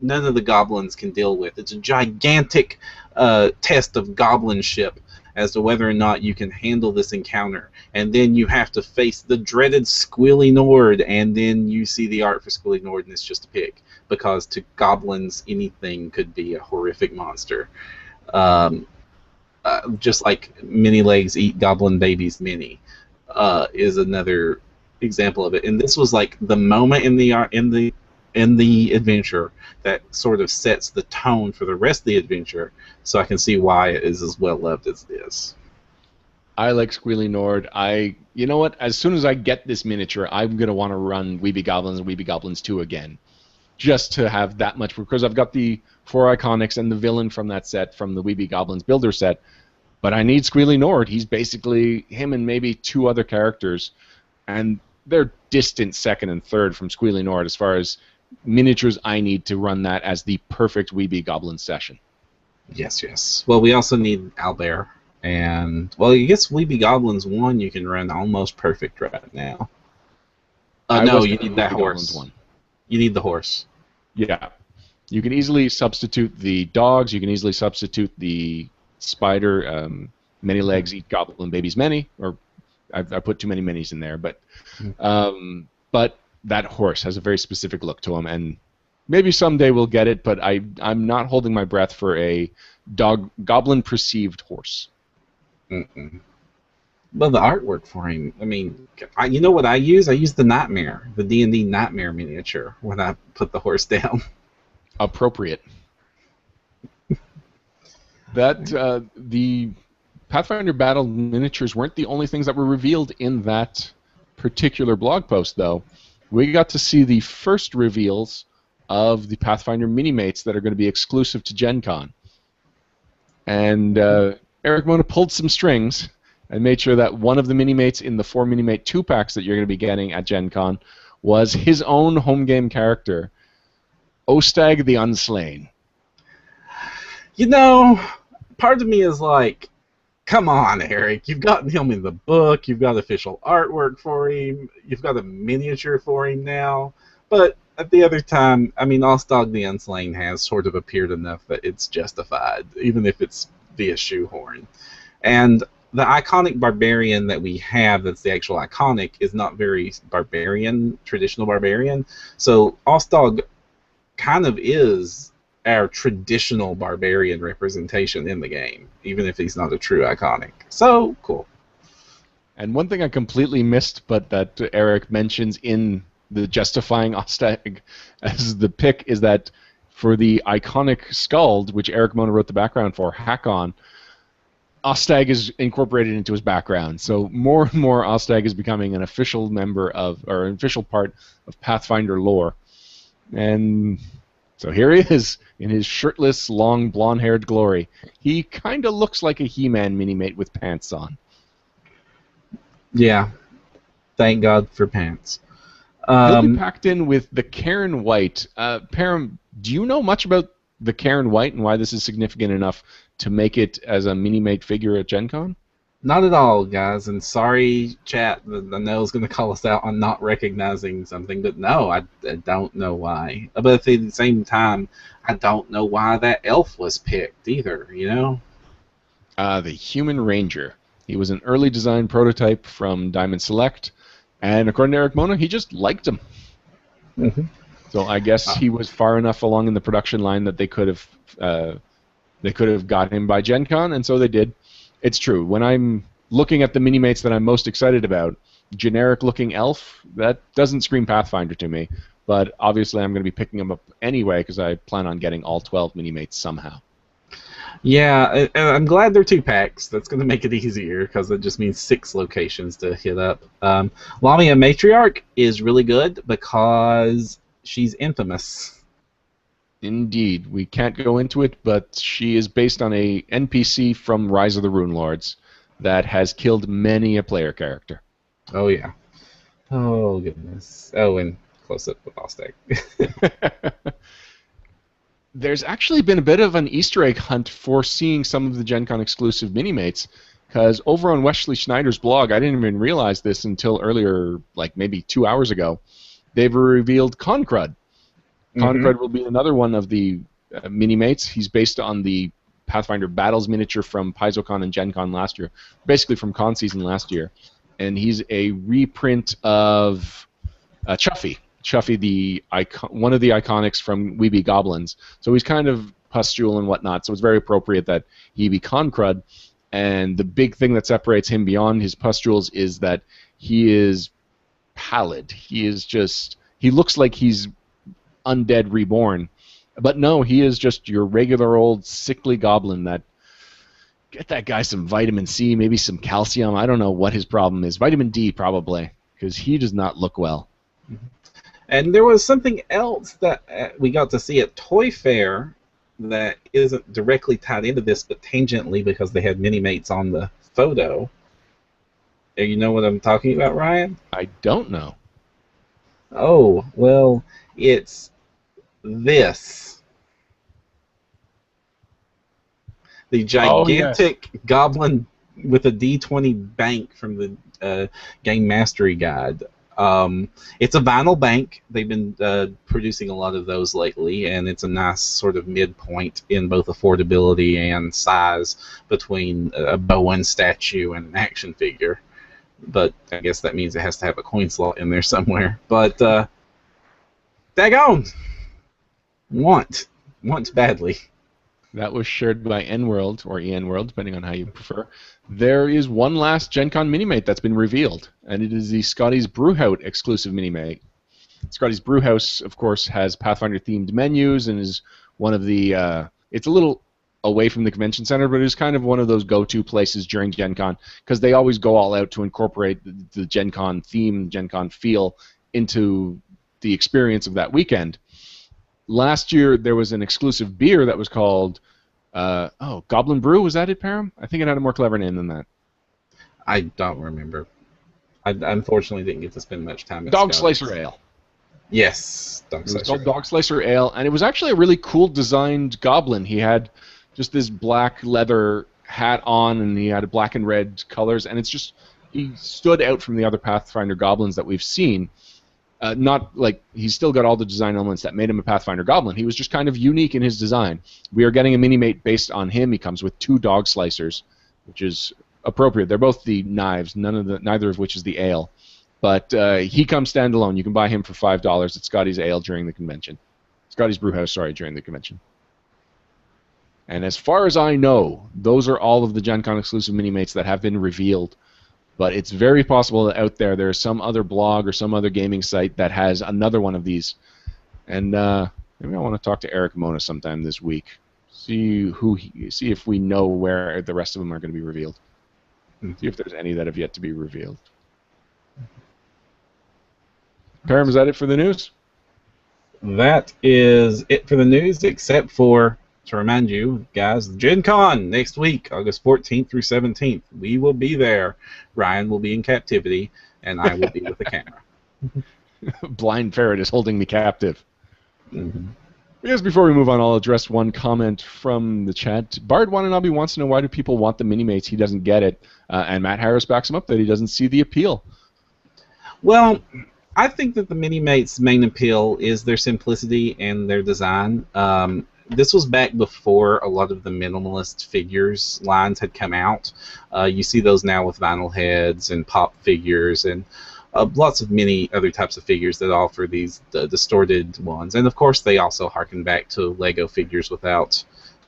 none of the goblins can deal with. It's a gigantic test of goblinship as to whether or not you can handle this encounter. And then you have to face the dreaded Squilly Nord, and then you see the art for Squilly Nord, and it's just a pig. Because to goblins, anything could be a horrific monster. Just like Many Legs Eat Goblin Babies Mini is another example of it. And this was like the moment in the adventure that sort of sets the tone for the rest of the adventure, so I can see why it is as well loved as it is. I like Squealy Nord. You know what? As soon as I get this miniature, I'm going to want to run Weeby Goblins and Weeby Goblins 2 again, just to have that much, because I've got the 4 iconics and the villain from that set, from the Weeby Goblins builder set, but I need Squealy Nord. He's basically him and maybe 2 other characters, and they're distant second and third from Squealy Nord as far as miniatures I need to run that as the perfect Weeby Goblin session. Yes. Well, we also need Owlbear. And, well, I guess Weeby Goblins 1 you can run almost perfect right now. No, you need that horse. You need the horse. Yeah. You can easily substitute the dogs. You can easily substitute the spider. Many Legs Eat Goblin Babies Many. Or I put too many minis in there. But that horse has a very specific look to him, and maybe someday we'll get it, but I'm not holding my breath for a goblin-perceived horse. Mm-mm. Well, the artwork for him, I mean, you know what I use? I use the Nightmare, the D&D Nightmare miniature, when I put the horse down. Appropriate. The Pathfinder Battle miniatures weren't the only things that were revealed in that particular blog post, though. We got to see the first reveals of the Pathfinder mini-mates that are going to be exclusive to Gen Con. And Eric Mona pulled some strings and made sure that one of the mini-mates in the 4 mini-mate 2-packs that you're going to be getting at Gen Con was his own home game character, Ostag the Unslain. You know, part of me is like, come on, Eric. You've gotten him in the book. You've got official artwork for him. You've got a miniature for him now. But at the other time, I mean, Ostag the Unslain has sort of appeared enough that it's justified, even if it's via shoehorn. And the iconic barbarian that we have, that's the actual iconic, is not very barbarian, traditional barbarian. So Ostag kind of is our traditional barbarian representation in the game, even if he's not a true iconic. So cool. And one thing I completely missed, but that Eric mentions in the justifying Ostag as the pick, is that for the iconic Skald, which Eric Mona wrote the background for, Hakon, Ostag is incorporated into his background. So more and more Ostag is becoming an official member of, or an official part of Pathfinder lore. And so here he is in his shirtless, long, blonde-haired glory. He kind of looks like a He-Man mini-mate with pants on. Yeah. Thank God for pants. He'll be packed in with the Karen White. Param, do you know much about the Karen White and why this is significant enough to make it as a mini-mate figure at Gen Con? Not at all, guys. And sorry, chat, I know is going to call us out on not recognizing something, but no, I don't know why. But at the same time, I don't know why that elf was picked either, you know? The Human Ranger. He was an early design prototype from Diamond Select, and according to Eric Mona, he just liked him. Mm-hmm. So I guess he was far enough along in the production line that they could have got him by Gen Con, and so they did. It's true. When I'm looking at the mini-mates that I'm most excited about, generic-looking elf, that doesn't scream Pathfinder to me. But obviously I'm going to be picking them up anyway because I plan on getting all 12 mini-mates somehow. Yeah, I'm glad they're 2-packs. That's going to make it easier because it just means 6 locations to hit up. Lamia Matriarch is really good because she's infamous. Indeed. We can't go into it, but she is based on a NPC from Rise of the Rune Lords that has killed many a player character. Oh, yeah. Oh, goodness. Oh, and close-up with Ostag. There's actually been a bit of an Easter egg hunt for seeing some of the Gen Con exclusive mini-mates, because over on Wesley Schneider's blog, I didn't even realize this until earlier, like maybe 2 hours ago, they've revealed Concrud. Concrud will be another one of the mini-mates. He's based on the Pathfinder Battles miniature from PaizoCon and Gen Con last year, basically from con season last year. And he's a reprint of Chuffy. Chuffy, one of the iconics from Weeby Goblins. So he's kind of pustule and whatnot, so it's very appropriate that he be Concrud. And the big thing that separates him beyond his pustules is that he is pallid. He looks like he's undead reborn. But no, he is just your regular old sickly goblin that get that guy some vitamin C, maybe some calcium. I don't know what his problem is. Vitamin D probably, because he does not look well. And there was something else that we got to see at Toy Fair that isn't directly tied into this, but tangentially because they had mini-mates on the photo. You know what I'm talking about, Ryan? I don't know. Oh, well, it's this. The gigantic goblin with a D20 bank from the Game Mastery Guide. It's a vinyl bank. They've been producing a lot of those lately, and it's a nice sort of midpoint in both affordability and size between a Bowen statue and an action figure. But I guess that means it has to have a coin slot in there somewhere. But daggone! Want badly. That was shared by N-World, or EN-World, depending on how you prefer. There is one last Gen Con mini-mate that's been revealed, and it is the Scotty's Brewhouse exclusive mini-mate. Scotty's Brewhouse, of course, has Pathfinder-themed menus and is one of the... it's a little away from the convention center, but it's kind of one of those go-to places during Gen Con, because they always go all out to incorporate the Gen Con theme, Gen Con feel into the experience of that weekend. Last year, there was an exclusive beer that was called Goblin Brew, was that it, Param? I think it had a more clever name than that. I don't remember. I unfortunately didn't get to spend much time at Dog Scotty's. Slicer Ale. Yes, Dog It was Slicer called Ale. Dog Slicer Ale, and it was actually a really cool designed goblin. He had just this black leather hat on, and he had black and red colors, and he stood out from the other Pathfinder goblins that we've seen. Not like he's still got all the design elements that made him a Pathfinder goblin. He was just kind of unique in his design. We are getting a mini-mate based on him. He comes with 2 dog slicers, which is appropriate. They're both the knives, neither of which is the ale. But he comes standalone. You can buy him for $5 at Scotty's Ale during the convention. Scotty's Brewhouse, sorry, during the convention. And as far as I know, those are all of the Gen Con exclusive mini-mates that have been revealed. But it's very possible that out there's some other blog or some other gaming site that has another one of these. And maybe I want to talk to Eric Mona sometime this week. See if we know where the rest of them are going to be revealed. See if there's any that have yet to be revealed. Param, is that it for the news? That is it for the news, except for, to remind you, guys, Gen Con next week, August 14th through 17th. We will be there. Ryan will be in captivity, and I will be with the camera. Blind Ferret is holding me captive. Mm-hmm. I guess before we move on, I'll address one comment from the chat. Bard Wananabe wants to know why do people want the mini-mates? He doesn't get it. And Matt Harris backs him up that he doesn't see the appeal. Well, I think that the mini-mates' main appeal is their simplicity and their design. This was back before a lot of the minimalist figures lines had come out. You see those now with vinyl heads and pop figures and lots of many other types of figures that offer these distorted ones. And of course, they also harken back to Lego figures without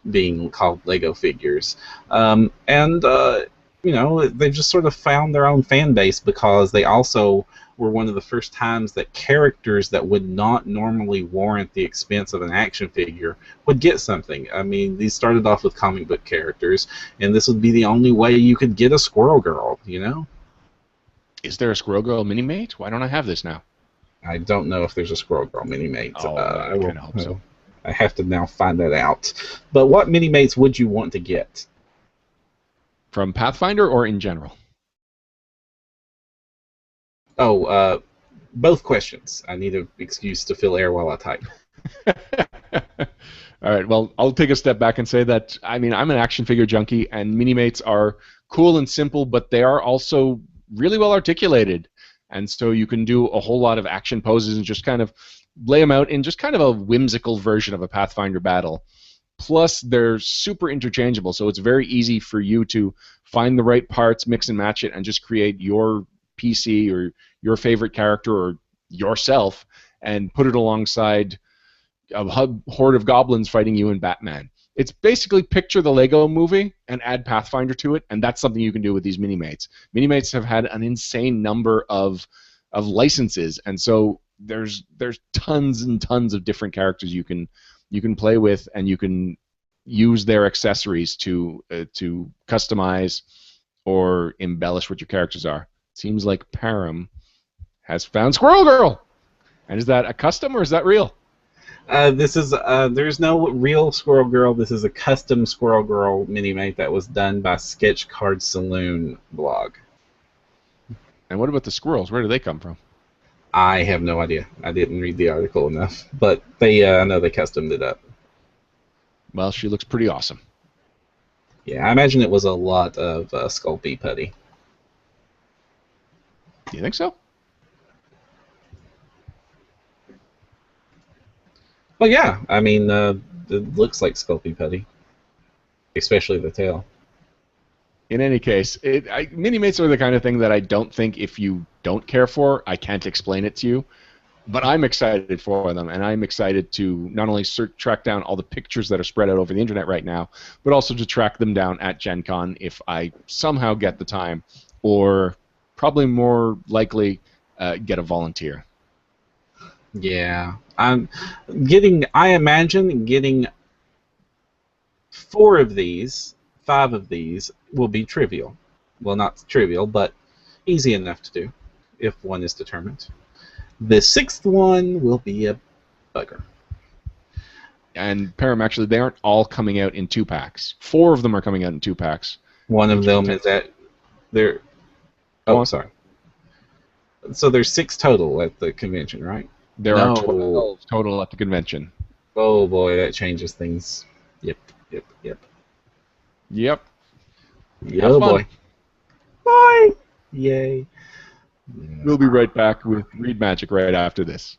being called Lego figures. You know, they've just sort of found their own fan base because they also were one of the first times that characters that would not normally warrant the expense of an action figure would get something. I mean, these started off with comic book characters, and this would be the only way you could get a Squirrel Girl, you know? Is there a Squirrel Girl mini-mate? Why don't I have this now? I don't know if there's a Squirrel Girl mini-mate. I kind of hope so. I have to now find that out. But what mini-mates would you want to get? From Pathfinder or in general? Oh, both questions. I need an excuse to fill air while I type. All right, well, I'll take a step back and say that, I mean, I'm an action figure junkie, and mini-mates are cool and simple, but they are also really well articulated. And so you can do a whole lot of action poses and just kind of lay them out in just kind of a whimsical version of a Pathfinder battle. Plus, they're super interchangeable, so it's very easy for you to find the right parts, mix and match it, and just create your PC or your favorite character or yourself and put it alongside a horde of goblins fighting you in Batman. It's basically picture the Lego movie and add Pathfinder to it, and that's something you can do with these mini-mates. Mini-mates have had an insane number of licenses, and so there's tons and tons of different characters you can play with, and you can use their accessories to customize or embellish what your characters are. It seems like Param has found Squirrel Girl. And is that a custom or is that real? This is there's no real Squirrel Girl. This is a custom Squirrel Girl mini-mate that was done by Sketch Card Saloon blog. And what about the squirrels? Where do they come from? I have no idea. I didn't read the article enough, but they I know they customed it up. Well, she looks pretty awesome. Yeah, I imagine it was a lot of Sculpey putty. Do you think so? Well, yeah. I mean, it looks like Sculpey putty, especially the tail. In any case, mini-mates are the kind of thing that I don't think if you don't care for, I can't explain it to you. But I'm excited for them, and I'm excited to not only track down all the pictures that are spread out over the internet right now, but also to track them down at Gen Con if I somehow get the time, or probably more likely get a volunteer. Yeah, I imagine getting 5 of these will be trivial. Well, not trivial, but easy enough to do if one is determined. The 6th one will be a bugger. And Param, actually, they aren't all coming out in 2-packs. 4 of them are coming out in 2-packs. One of them is at there. Go Oh, on. sorry. So there's 6 total at the convention, right? There are 12 total at the convention. Oh boy, that changes things. Yep. Yep. Yeah, Have fun. boy. Bye. Yay. We'll be right back with Read Magic right after this.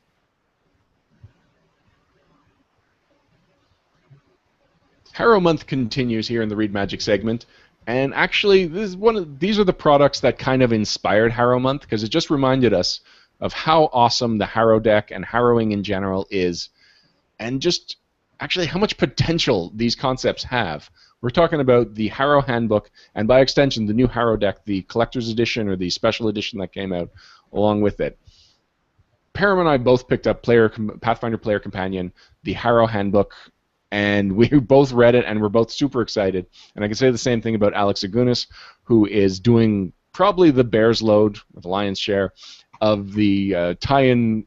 Harrow Month continues here in the Read Magic segment, and actually, these are the products that kind of inspired Harrow Month, because it just reminded us of how awesome the Harrow deck and harrowing in general is, and just actually how much potential these concepts have. We're talking about the Harrow handbook, and by extension, the new Harrow deck, the collector's edition or the special edition that came out along with it. Param and I both picked up Pathfinder Player Companion, the Harrow handbook, and we both read it, and we're both super excited. And I can say the same thing about Alex Agunas, who is doing probably the bear's load, or the lion's share, of the tie-in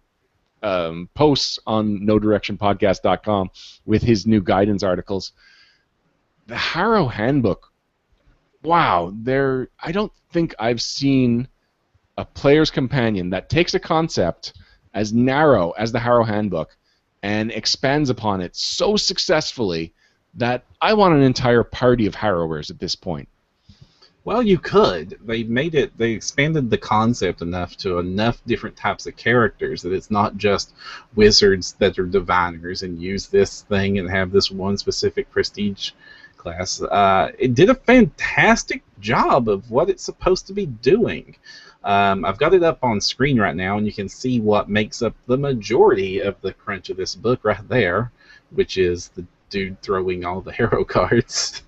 posts on NoDirectionPodcast.com with his new guidance articles. The Harrow handbook, wow, I don't think I've seen a player's companion that takes a concept as narrow as the Harrow handbook and expands upon it so successfully that I want an entire party of Harrowers at this point. Well, you could. They expanded the concept enough to enough different types of characters that it's not just wizards that are diviners and use this thing and have this one specific prestige class. It did a fantastic job of what it's supposed to be doing. I've got it up on screen right now, and you can see what makes up the majority of the crunch of this book right there, which is the dude throwing all the Harrow cards.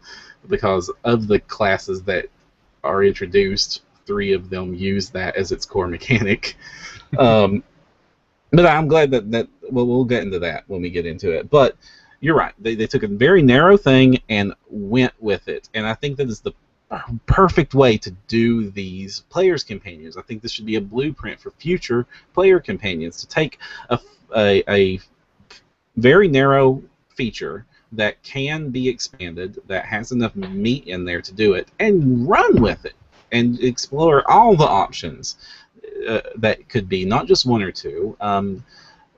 Because of the classes that are introduced, 3 of them use that as its core mechanic. But I'm glad that we'll get into that when we get into it. But you're right. They took a very narrow thing and went with it. And I think that is the perfect way to do these players' companions. I think this should be a blueprint for future player companions, to take a very narrow feature that can be expanded, that has enough meat in there to do it, and run with it and explore all the options that could be, not just 1 or 2.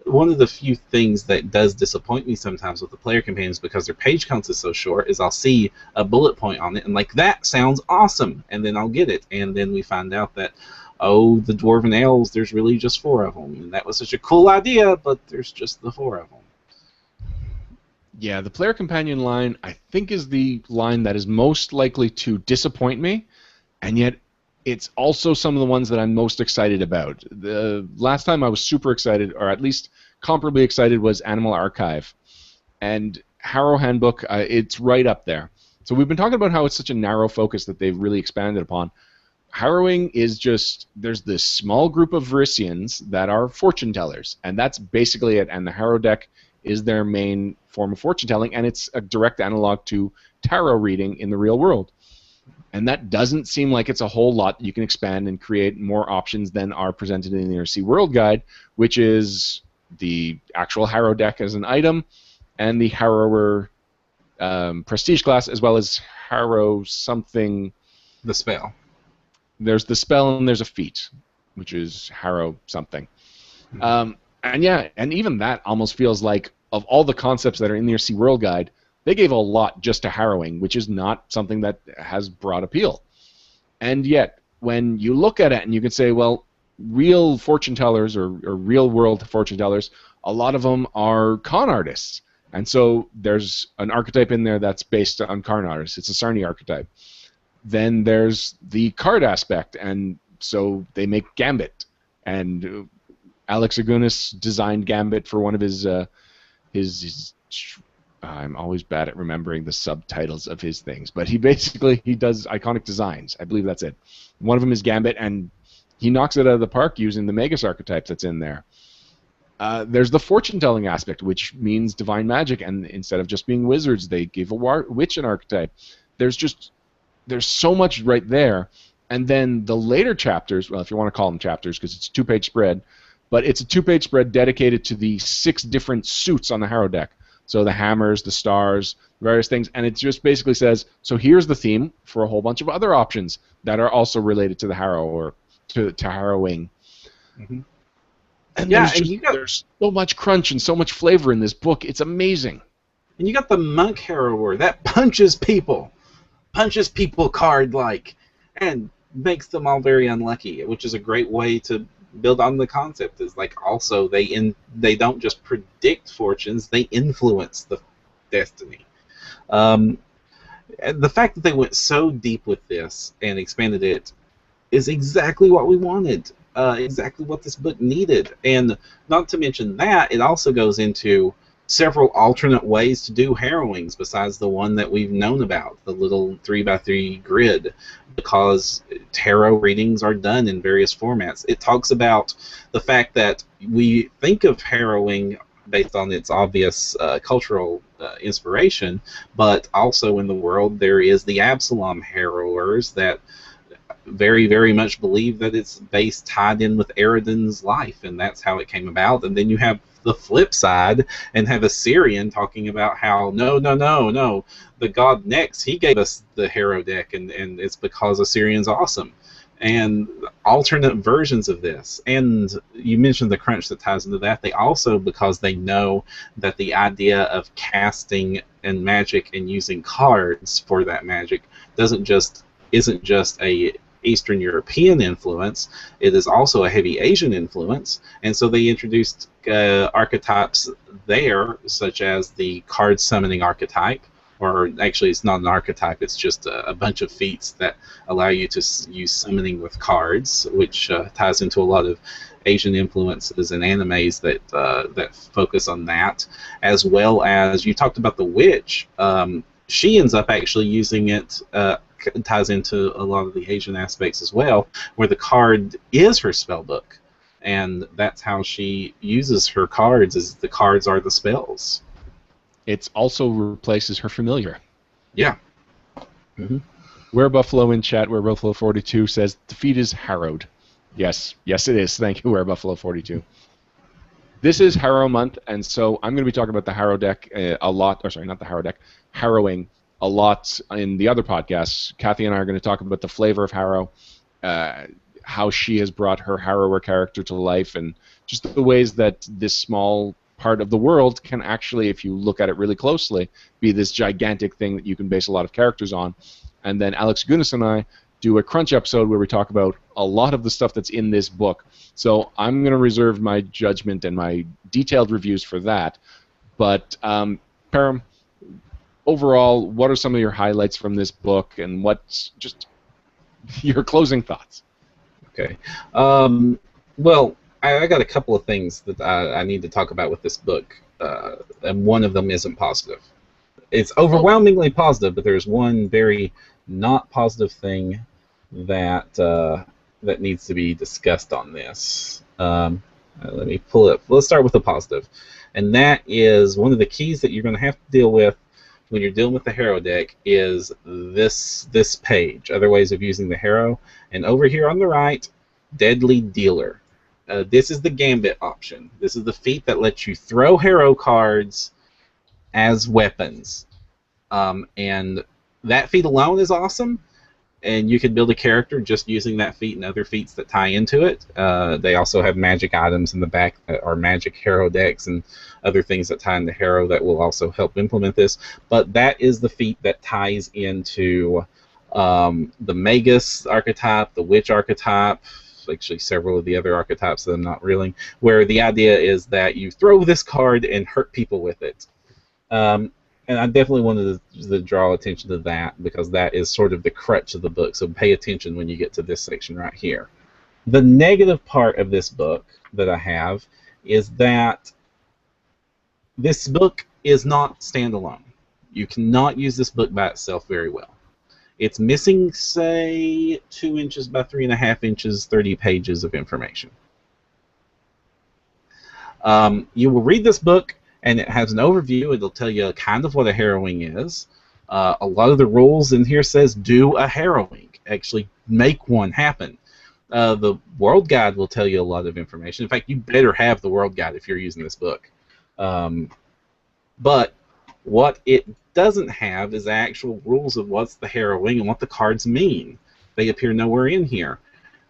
One of the few things that does disappoint me sometimes with the player companions, because their page counts is so short, is I'll see a bullet point on it and like, that sounds awesome, and then I'll get it, and then we find out that, oh, the Dwarven Elves, there's really just 4 of them, and that was such a cool idea, but there's just the 4 of them. Yeah, the player companion line, I think, is the line that is most likely to disappoint me, and yet it's also some of the ones that I'm most excited about. The last time I was super excited, or at least comparably excited, was Animal Archive. And Harrow Handbook, it's right up there. So we've been talking about how it's such a narrow focus that they've really expanded upon. Harrowing is just, there's this small group of Verisians that are fortune tellers, and that's basically it. And the Harrow deck is their main form of fortune telling, and it's a direct analog to tarot reading in the real world. And that doesn't seem like it's a whole lot that you can expand and create more options than are presented in the Undersea World Guide, which is the actual Harrow deck as an item, and the Harrower prestige class, as well as Harrow something. The spell. There's the spell and there's a feat, which is Harrow something. And yeah, and even that almost feels like, of all the concepts that are in the Undersea World Guide, they gave a lot just to harrowing, which is not something that has broad appeal. And yet, when you look at it and you can say, well, real fortune tellers or real world fortune tellers, a lot of them are con artists. And so there's an archetype in there that's based on con artists. It's a Sarni archetype. Then there's the card aspect, and so they make Gambit. And Alex Agunas designed Gambit for one of his I'm always bad at remembering the subtitles of his things, but he does iconic designs. I believe that's it. One of them is Gambit, and he knocks it out of the park using the Magus archetype that's in there. There's the fortune-telling aspect, which means divine magic, and instead of just being wizards, they give a witch an archetype. There's so much right there. And then the later chapters, well, if you want to call them chapters, because it's a 2-page spread, but it's a 2-page spread dedicated to the 6 different suits on the Harrow deck. So the hammers, the stars, various things, and it just basically says, so here's the theme for a whole bunch of other options that are also related to the Harrow or to harrowing. Mm-hmm. And Yeah, and there's so much crunch and so much flavor in this book. It's amazing. And you got the monk harrower that punches people card-like, and makes them all very unlucky, which is a great way to build on the concept. Is like also they don't just predict fortunes, they influence the destiny. And the fact that they went so deep with this and expanded it is exactly what we wanted, exactly what this book needed. And not to mention that, it also goes into several alternate ways to do harrowings besides the one that we've known about, the little 3x3 grid, because tarot readings are done in various formats. It talks about the fact that we think of harrowing based on its obvious cultural inspiration, but also in the world there is the Absalom harrowers that very, very much believe that it's tied in with Eridan's life, and that's how it came about. And then you have the flip side and have Assyrian talking about how no, the god Nex, he gave us the Harrow deck, and it's because Assyrian's awesome. And alternate versions of this. And you mentioned the crunch that ties into that. They also, because they know that the idea of casting and magic and using cards for that magic isn't just a Eastern European influence, it is also a heavy Asian influence, and so they introduced archetypes there, such as the card summoning archetype, or actually it's not an archetype, it's just a bunch of feats that allow you to use summoning with cards, which ties into a lot of Asian influences and animes that focus on that, as well as you talked about the witch. She ends up actually using it, ties into a lot of the Asian aspects as well, where the card is her spell book, and that's how she uses her cards, is the cards are the spells. It also replaces her familiar. Yeah. Mm-hmm. Where Buffalo in chat, where Buffalo 42 says defeat is harrowed. Yes it is. Thank you, Where Buffalo 42. This is Harrow month, and so I'm going to be talking about the Harrow deck a lot. Or sorry, not the Harrow deck, harrowing a lot in the other podcasts. Kathy and I are going to talk about the flavor of Harrow, how she has brought her Harrower character to life, and just the ways that this small part of the world can actually, if you look at it really closely, be this gigantic thing that you can base a lot of characters on. And then Alex Guinness and I do a crunch episode where we talk about a lot of the stuff that's in this book. So I'm going to reserve my judgment and my detailed reviews for that. But Param, overall, what are some of your highlights from this book, and what's just your closing thoughts? Okay. Well, I got a couple of things that I need to talk about with this book, and one of them isn't positive. It's overwhelmingly positive, but there's one very not positive thing that that needs to be discussed on this. Let me pull it. Let's start with the positive, and that is one of the keys that you're going to have to deal with when you're dealing with the Harrow deck is this page, other ways of using the Harrow, and over here on the right, Deadly Dealer. This is the Gambit option. This is the feat that lets you throw Harrow cards as weapons, and that feat alone is awesome. And you can build a character just using that feat and other feats that tie into it. They also have magic items in the back that are magic Harrow decks and other things that tie into Harrow that will also help implement this. But that is the feat that ties into the Magus archetype, the Witch archetype, actually several of the other archetypes that I'm not reeling, where the idea is that you throw this card and hurt people with it. And I definitely wanted to draw attention to that because that is sort of the crutch of the book, so pay attention when you get to this section right here. The negative part of this book that I have is that this book is not standalone. You cannot use this book by itself very well. It's missing, say, 2 inches by 3.5 inches, 30 pages of information. You will read this book, and it has an overview. It'll tell you kind of what a harrowing is. A lot of the rules in here says do a harrowing. Actually make one happen. The World Guide will tell you a lot of information. In fact, you better have the World Guide if you're using this book. But what it doesn't have is actual rules of what's the harrowing and what the cards mean. They appear nowhere in here.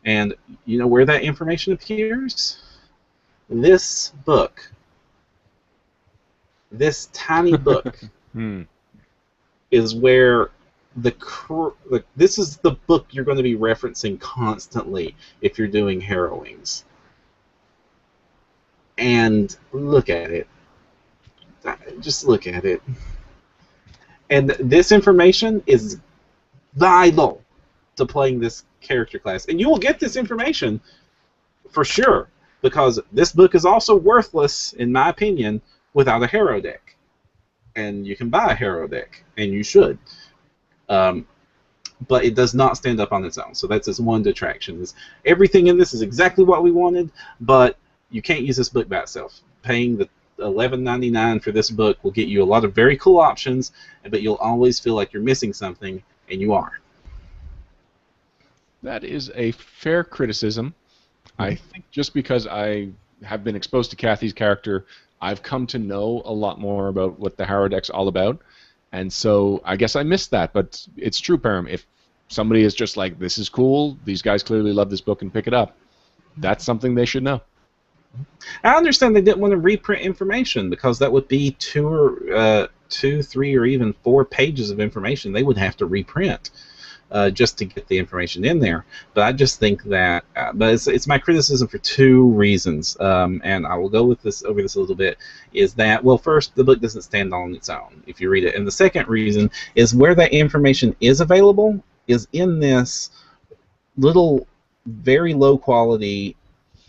And you know where that information appears? This book. This tiny book is where this is the book you're going to be referencing constantly if you're doing harrowings. And look at it. Just look at it. And this information is vital to playing this character class. And you will get this information for sure, because this book is also worthless, in my opinion, without a Harrow deck. And you can buy a Harrow deck, and you should. But it does not stand up on its own. So that's its one detraction. Everything in this is exactly what we wanted, but you can't use this book by itself. Paying the $11.99 for this book will get you a lot of very cool options, but you'll always feel like you're missing something, and you are. That is a fair criticism. I think just because I have been exposed to Kathy's character, I've come to know a lot more about what the Harrow deck's all about, and so I guess I missed that. But it's true, Param. If somebody is just like, this is cool, these guys clearly love this book and pick it up, that's something they should know. I understand they didn't want to reprint information, because that would be 2, 3, or even 4 pages of information they would have to reprint just to get the information in there. But I just think that, but it's my criticism for 2 reasons, and I will go with this over this a little bit. Is that, well, first, the book doesn't stand on its own if you read it, and the second reason is where that information is available is in this little, very low quality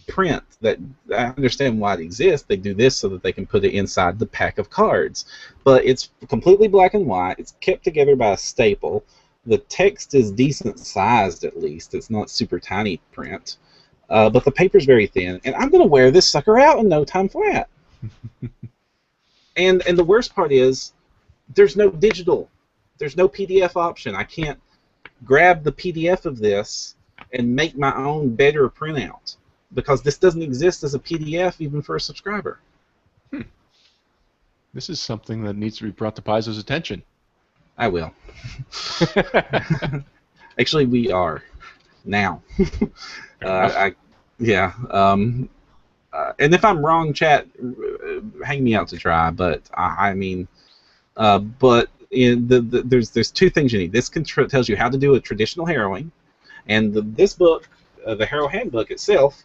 print that I understand why it exists. They do this so that they can put it inside the pack of cards, but it's completely black and white. It's kept together by a staple. The text is decent sized, at least. It's not super tiny print, but the paper's very thin, and I'm going to wear this sucker out in no time flat. and the worst part is there's no digital. There's no PDF option. I can't grab the PDF of this and make my own better printout, because this doesn't exist as a PDF even for a subscriber. This is something that needs to be brought to Paizo's attention. I will. Actually, we are now. Yeah. And if I'm wrong, chat, hang me out to dry. But there's 2 things you need. This tells you how to do a traditional harrowing, and this book, the Harrow handbook itself,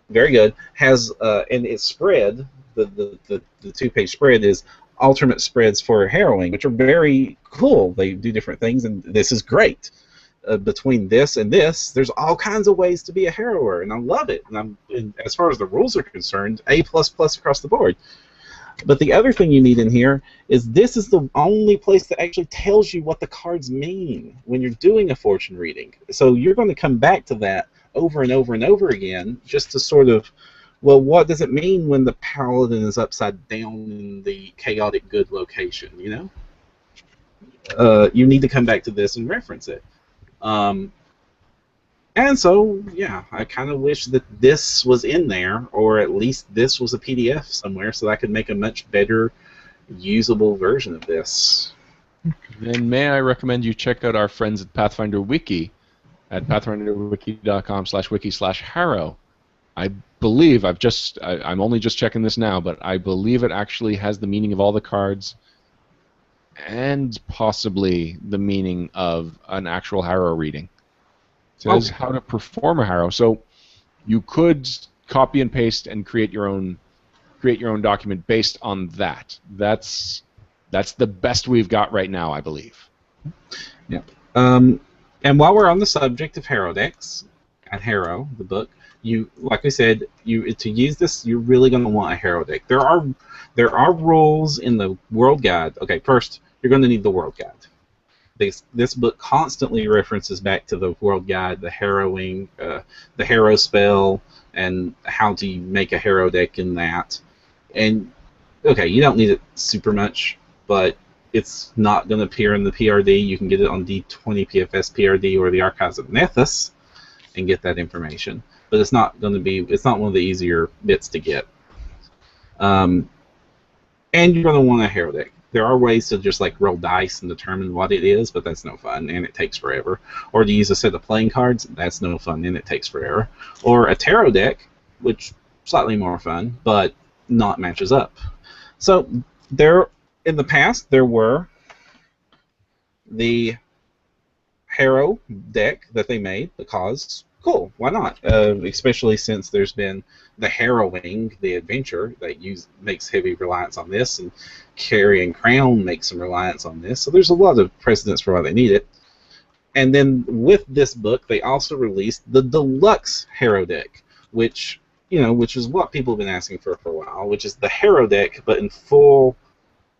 very good, has and its spread, the 2-page spread is alternate spreads for harrowing, which are very cool. They do different things, and this is great. Between this and this, there's all kinds of ways to be a harrower, and I love it. And as far as the rules are concerned, A++ across the board. But the other thing you need in here is this is the only place that actually tells you what the cards mean when you're doing a fortune reading. So you're going to come back to that over and over and over again, just to sort of, well, what does it mean when the paladin is upside down in the chaotic good location, you know? You need to come back to this and reference it. And so, yeah, I kind of wish that this was in there, or at least this was a PDF somewhere, so that I could make a much better, usable version of this. Then may I recommend you check out our friends at Pathfinder Wiki at pathfinderwiki.com/wiki/Harrow. I believe I'm only just checking this now, but I believe it actually has the meaning of all the cards and possibly the meaning of an actual Harrow reading. It says how to perform a Harrow. So you could copy and paste and create your own document based on that. That's the best we've got right now, I believe. Yeah. And while we're on the subject of Harrow decks, at Harrow, the book, like I said, to use this, you're really going to want a Harrow deck. There are rules in the World Guide. Okay, first, you're going to need the World Guide. This book constantly references back to the World Guide, the harrowing, the Harrow spell, and how to make a Harrow deck in that. And, okay, you don't need it super much, but it's not going to appear in the PRD. You can get it on D20 PFS PRD or the Archives of Nethys and get that information. But it's not one of the easier bits to get. And you're going to want a Harrow deck. There are ways to just like roll dice and determine what it is, but that's no fun and it takes forever. Or to use a set of playing cards, that's no fun and it takes forever. Or a tarot deck, which slightly more fun, but not matches up. So there, in the past, there were the Harrow deck that they made because cool, why not? Especially since there's been the Harrowing, the adventure that makes heavy reliance on this, and Carrying Crown makes some reliance on this. So there's a lot of precedents for why they need it. And then with this book, they also released the deluxe Harrow deck, which is what people have been asking for a while, which is the Harrow deck, but in full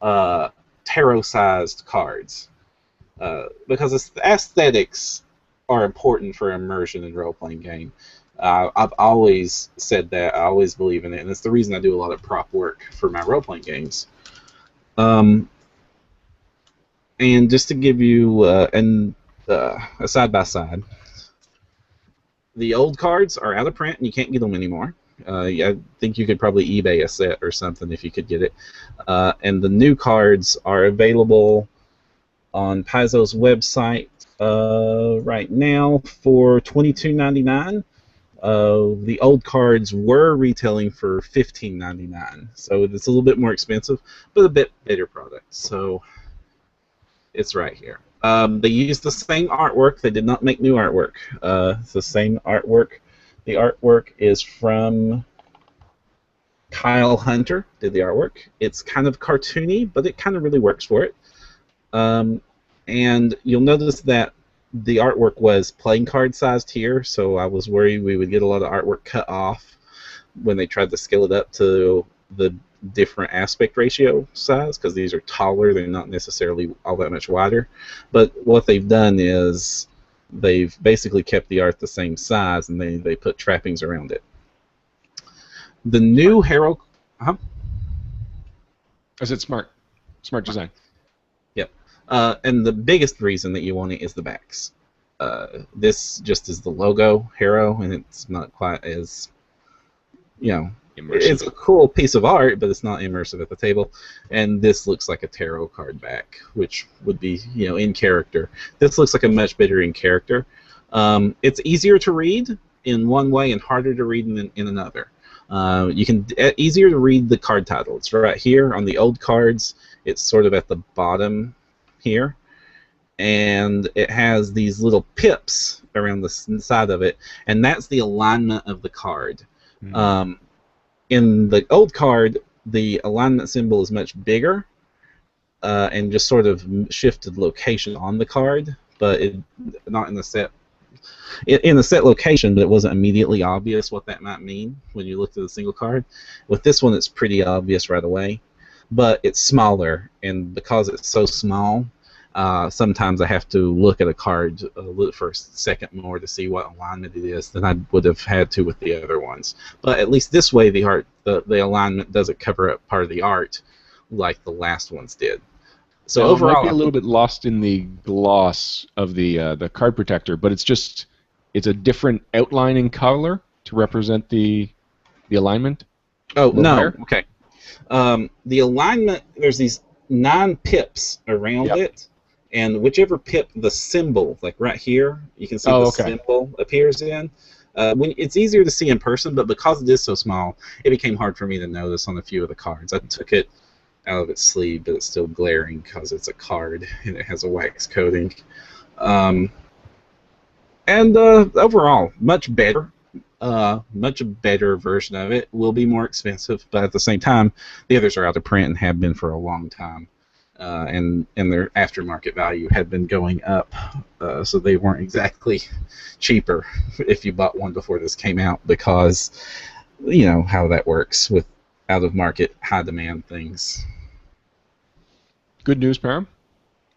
tarot-sized cards. Because the aesthetics are important for immersion in role-playing game. I've always said that. I always believe in it, and it's the reason I do a lot of prop work for my role-playing games. And just to give you a side-by-side, the old cards are out of print, and you can't get them anymore. I think you could probably eBay a set or something if you could get it. And the new cards are available on Paizo's website right now for $22.99. The old cards were retailing for $15.99, so it's a little bit more expensive, but a bit better product. So it's right here. They used the same artwork. They did not make new artwork. It's the same artwork. The artwork is from Kyle Hunter. Did the artwork. It's kind of cartoony, but it kind of really works for it. And you'll notice that the artwork was playing card sized here, so I was worried we would get a lot of artwork cut off when they tried to scale it up to the different aspect ratio size, because these are taller, they're not necessarily all that much wider. But what they've done is they've basically kept the art the same size, and they put trappings around it. The new Harrow... I said smart design. Yep. And the biggest reason that you want it is the backs. This just is the logo, Harrow, and it's not quite as, immersive. It's a cool piece of art, but it's not immersive at the table. And this looks like a tarot card back, which would be, in character. This looks like a much better in character. It's easier to read in one way and harder to read in another. You can easier to read the card title. It's right here on the old cards. It's sort of at the bottom here, and it has these little pips around the side of it, and that's the alignment of the card. Mm-hmm. In the old card, the alignment symbol is much bigger and just sort of shifted location on the card, but not in the set. In the set location, but it wasn't immediately obvious what that might mean when you looked at the single card. With this one, it's pretty obvious right away, but it's smaller, and because it's so small, sometimes I have to look at a card for a second more to see what alignment it is than I would have had to with the other ones. But at least this way, the alignment doesn't cover up part of the art like the last ones did. So overall, it might be a little bit lost in the gloss of the card protector, but it's a different outline in color to represent the alignment. Oh no, higher. Okay. The alignment, there's these 9 pips around it, and whichever pip the symbol, like right here, you can see symbol appears in. When it's easier to see in person, but because it is so small, it became hard for me to notice on a few of the cards. I took it out of its sleeve, but it's still glaring because it's a card and it has a wax coating. And overall, much better version of it. Will be more expensive, but at the same time, the others are out of print and have been for a long time, and their aftermarket value had been going up, so they weren't exactly cheaper if you bought one before this came out, because how that works with out-of-market, high-demand things. Good news, Param.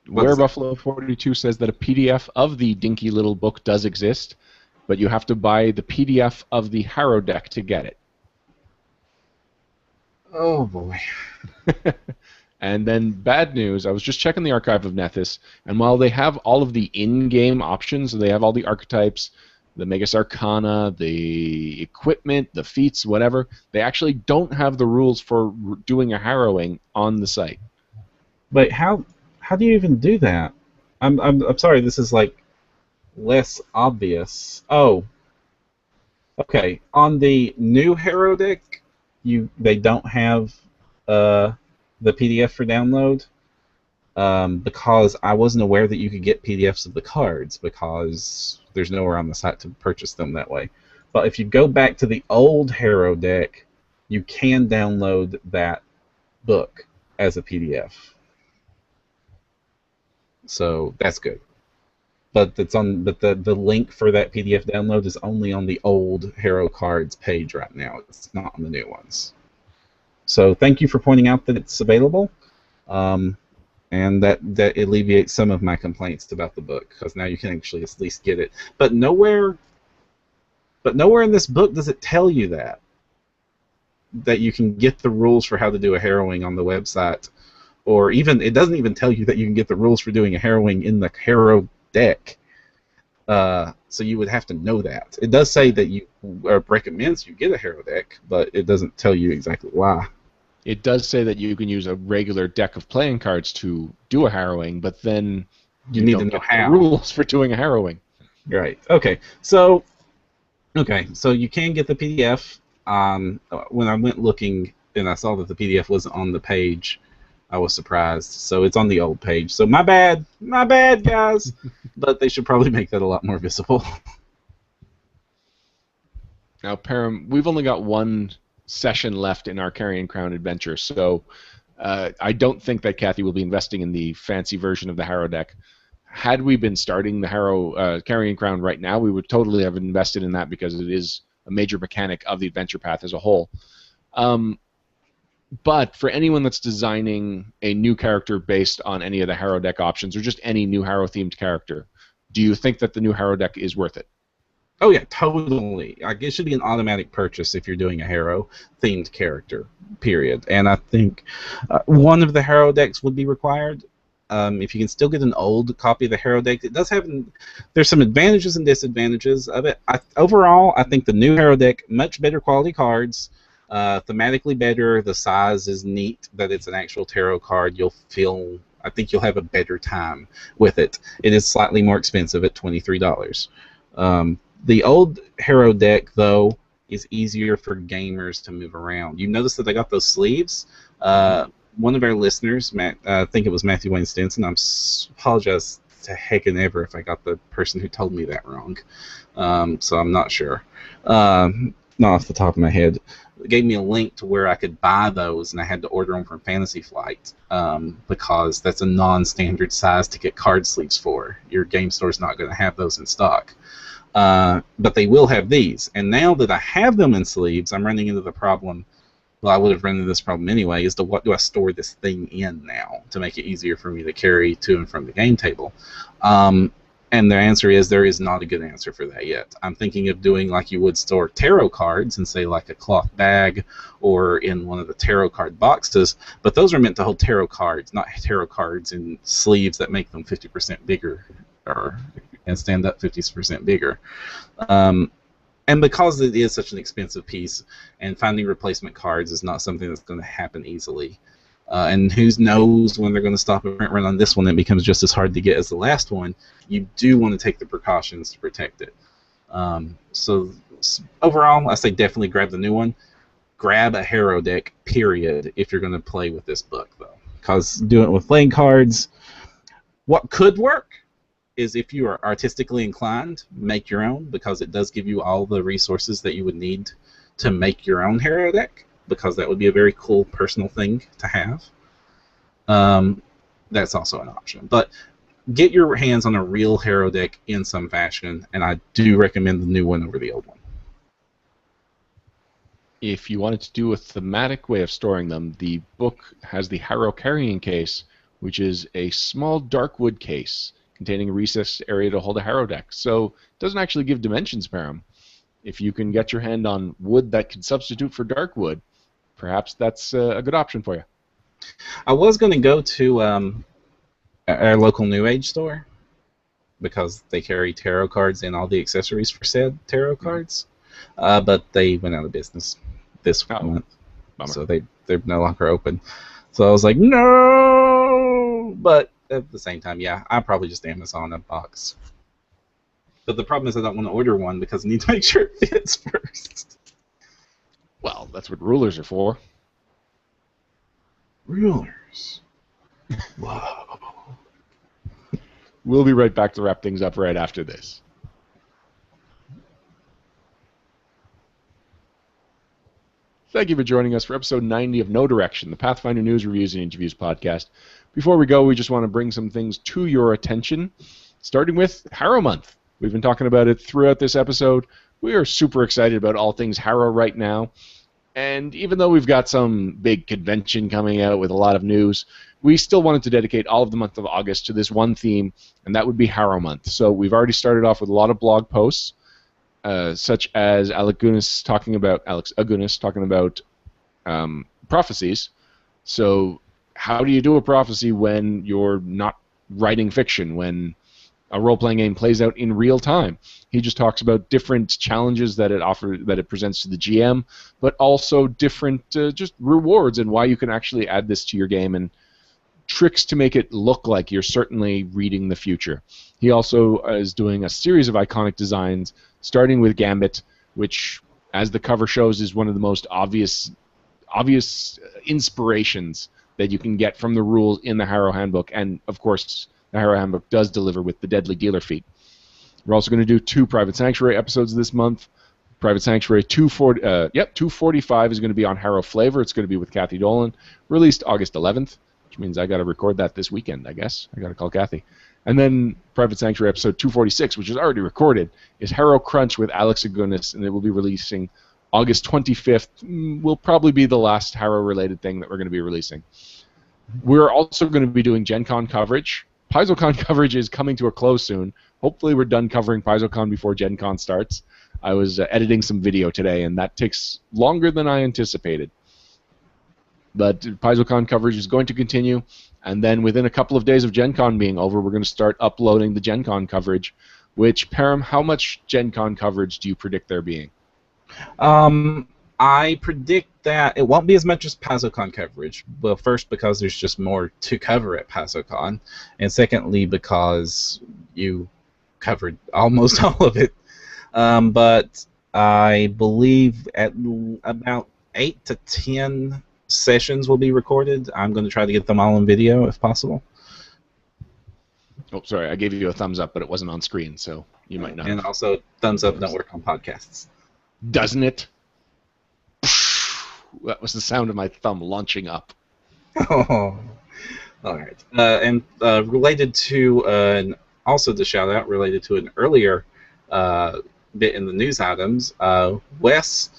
Where Buffalo 42 says that a PDF of the dinky little book does exist, but you have to buy the PDF of the Harrow deck to get it. Oh boy. And then bad news, I was just checking the archive of Nethys, and while they have all of the in-game options, they have all the archetypes, the Magus Arcana, the equipment, the feats, whatever, they actually don't have the rules for doing a harrowing on the site. But how do you even do that? I'm sorry. This is like less obvious. Oh, okay. On the new Harrow deck, they don't have the PDF for download. Because I wasn't aware that you could get PDFs of the cards because there's nowhere on the site to purchase them that way. But if you go back to the old Harrow deck, you can download that book as a PDF. So that's good. But the link for that PDF download is only on the old Harrow cards page right now. It's not on the new ones. So thank you for pointing out that it's available. And that alleviates some of my complaints about the book, because now you can actually at least get it. But nowhere in this book does it tell you that you can get the rules for how to do a harrowing on the website, or even it doesn't even tell you that you can get the rules for doing a harrowing in the Harrow deck. So you would have to know that. It does say that you recommends you get a Harrow deck, but it doesn't tell you exactly why. It does say that you can use a regular deck of playing cards to do a harrowing, but then you need to know how. The rules for doing a harrowing. Right. Okay. So you can get the PDF. When I went looking and I saw that the PDF wasn't on the page, I was surprised. So it's on the old page. So my bad, guys. But they should probably make that a lot more visible. Now, Param, we've only got one session left in our Carrion Crown adventure, so I don't think that Kathy will be investing in the fancy version of the Harrow deck. Had we been starting the Harrow Carrion Crown right now, we would totally have invested in that because it is a major mechanic of the adventure path as a whole. But for anyone that's designing a new character based on any of the Harrow deck options, or just any new Harrow-themed character, do you think that the new Harrow deck is worth it? Oh yeah, totally. Like, it should be an automatic purchase if you're doing a Harrow-themed character, period. And I think one of the Harrow decks would be required. If you can still get an old copy of the Harrow deck, it does have. There's some advantages and disadvantages of it. Overall, I think the new Harrow deck, much better quality cards, thematically better. The size is neat that it's an actual tarot card. I think you'll have a better time with it. It is slightly more expensive at $23. The old Harrow deck, though, is easier for gamers to move around. You notice that they got those sleeves. One of our listeners, Matt, I think it was Matthew Wayne Stinson. I apologize to heck and ever if I got the person who told me that wrong. So I'm not sure. Not off the top of my head. It gave me a link to where I could buy those, and I had to order them from Fantasy Flight because that's a non-standard size to get card sleeves for. Your game store's not going to have those in stock. But they will have these. And now that I have them in sleeves, I'm running into the problem. Well, I would have run into this problem anyway, is to what do I store this thing in now to make it easier for me to carry to and from the game table? And the answer is there is not a good answer for that yet. I'm thinking of doing like you would store tarot cards and say like a cloth bag or in one of the tarot card boxes, but those are meant to hold tarot cards, not tarot cards in sleeves that make them 50% bigger and stand up 50% bigger. And because it is such an expensive piece, and finding replacement cards is not something that's going to happen easily. And who knows when they're going to stop a print run on this one, it becomes just as hard to get as the last one. You do want to take the precautions to protect it. So overall, I say definitely grab the new one. Grab a Harrow deck, period, if you're going to play with this book, though. Because doing it with playing cards, what could work is if you are artistically inclined, make your own, because it does give you all the resources that you would need to make your own Harrow deck, because that would be a very cool personal thing to have. That's also an option. But get your hands on a real Harrow deck in some fashion, and I do recommend the new one over the old one. If you wanted to do a thematic way of storing them, the book has the Harrow Carrying Case, which is a small dark wood case containing a recessed area to hold a Harrow deck. So it doesn't actually give dimensions, Param. If you can get your hand on wood that can substitute for dark wood, perhaps that's a good option for you. I was going to go to our local New Age store because they carry tarot cards and all the accessories for said tarot Mhm. cards. But they went out of business this Oh, month, bummer. so they're no longer open. So I was like, no. But at the same time, yeah, I probably just Amazon a box. But the problem is I don't want to order one because I need to make sure it fits first. Well, that's what rulers are for. Rulers. Whoa. We'll be right back to wrap things up right after this. Thank you for joining us for episode 90 of No Direction, the Pathfinder News, Reviews, and Interviews podcast. Before we go, we just want to bring some things to your attention, starting with Harrow Month. We've been talking about it throughout this episode. We are super excited about all things Harrow right now. And even though we've got some big convention coming out with a lot of news, we still wanted to dedicate all of the month of August to this one theme, and that would be Harrow Month. So we've already started off with a lot of blog posts, such as Alex Agunas talking about prophecies. So how do you do a prophecy when you're not writing fiction, when a role-playing game plays out in real time? He just talks about different challenges that it presents to the GM, but also different just rewards and why you can actually add this to your game, and tricks to make it look like you're certainly reading the future. He also is doing a series of iconic designs, starting with Gambit, which, as the cover shows, is one of the most obvious inspirations that you can get from the rules in the Harrow handbook, and of course the Harrow handbook does deliver with the Deadly Dealer feat. We're also going to do 2 Private Sanctuary episodes this month. Private Sanctuary 245 is going to be on Harrow Flavor. It's going to be with Kathy Dolan, released August 11th, which means I got to record that this weekend, I guess. I got to call Kathy. And then Private Sanctuary episode 246, which is already recorded, is Harrow Crunch with Alex Agunas, and it will be releasing August 25th. Will probably be the last Harrow-related thing that we're going to be releasing. We're also going to be doing Gen Con coverage. PaizoCon coverage is coming to a close soon. Hopefully we're done covering PaizoCon before Gen Con starts. I was editing some video today, and that takes longer than I anticipated. But PaizoCon coverage is going to continue, and then within a couple of days of Gen Con being over, we're going to start uploading the Gen Con coverage, which, Param, how much Gen Con coverage do you predict there being? I predict that it won't be as much as PaizoCon coverage. Well, first, because there's just more to cover at PaizoCon, and secondly, because you covered almost all of it. But I believe at about 8 to 10 sessions will be recorded. I'm going to try to get them all on video if possible. Oh, sorry, I gave you a thumbs up, but it wasn't on screen, so you might not. And also, thumbs up don't work on podcasts. Doesn't it? That was the sound of my thumb launching up. Oh, all right. And related to, and also to shout out, related to an earlier bit in the news items, Wes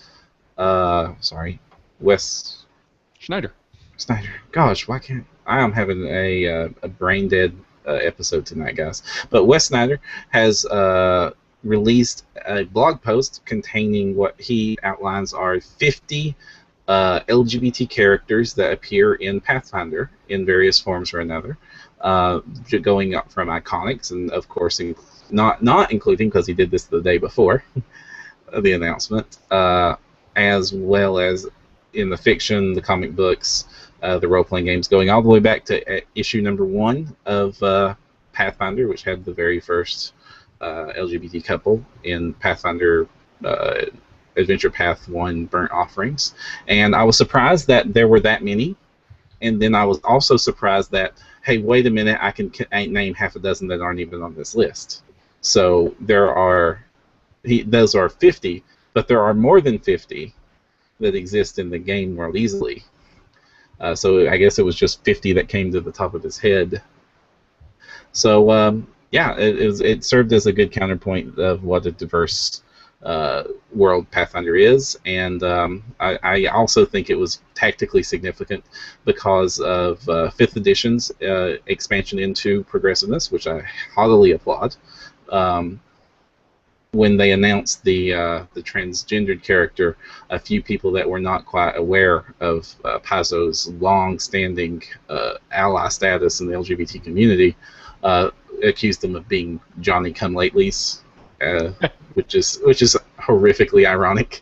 Schneider. Snyder. Gosh, why can't I am having a brain dead episode tonight, guys. But Wes Snyder has released a blog post containing what he outlines are 50 LGBT characters that appear in Pathfinder in various forms or another, going up from iconics and, of course, not including, because he did this the day before the announcement, as well as in the fiction, the comic books, the role-playing games, going all the way back to issue number 1 of Pathfinder, which had the very first LGBT couple in Pathfinder Adventure Path 1 Burnt Offerings. And I was surprised that there were that many. And then I was also surprised that, hey, wait a minute, I can name half a dozen that aren't even on this list. So those are 50, but there are more than 50 that exist in the game world easily. So I guess it was just 50 that came to the top of his head. So yeah, it served as a good counterpoint of what a diverse world Pathfinder is, and I also think it was tactically significant because of 5th edition's expansion into progressiveness, which I heartily applaud. When they announced the transgendered character, a few people that were not quite aware of Paizo's long-standing ally status in the LGBT community accused them of being Johnny Come Latelys, which is horrifically ironic.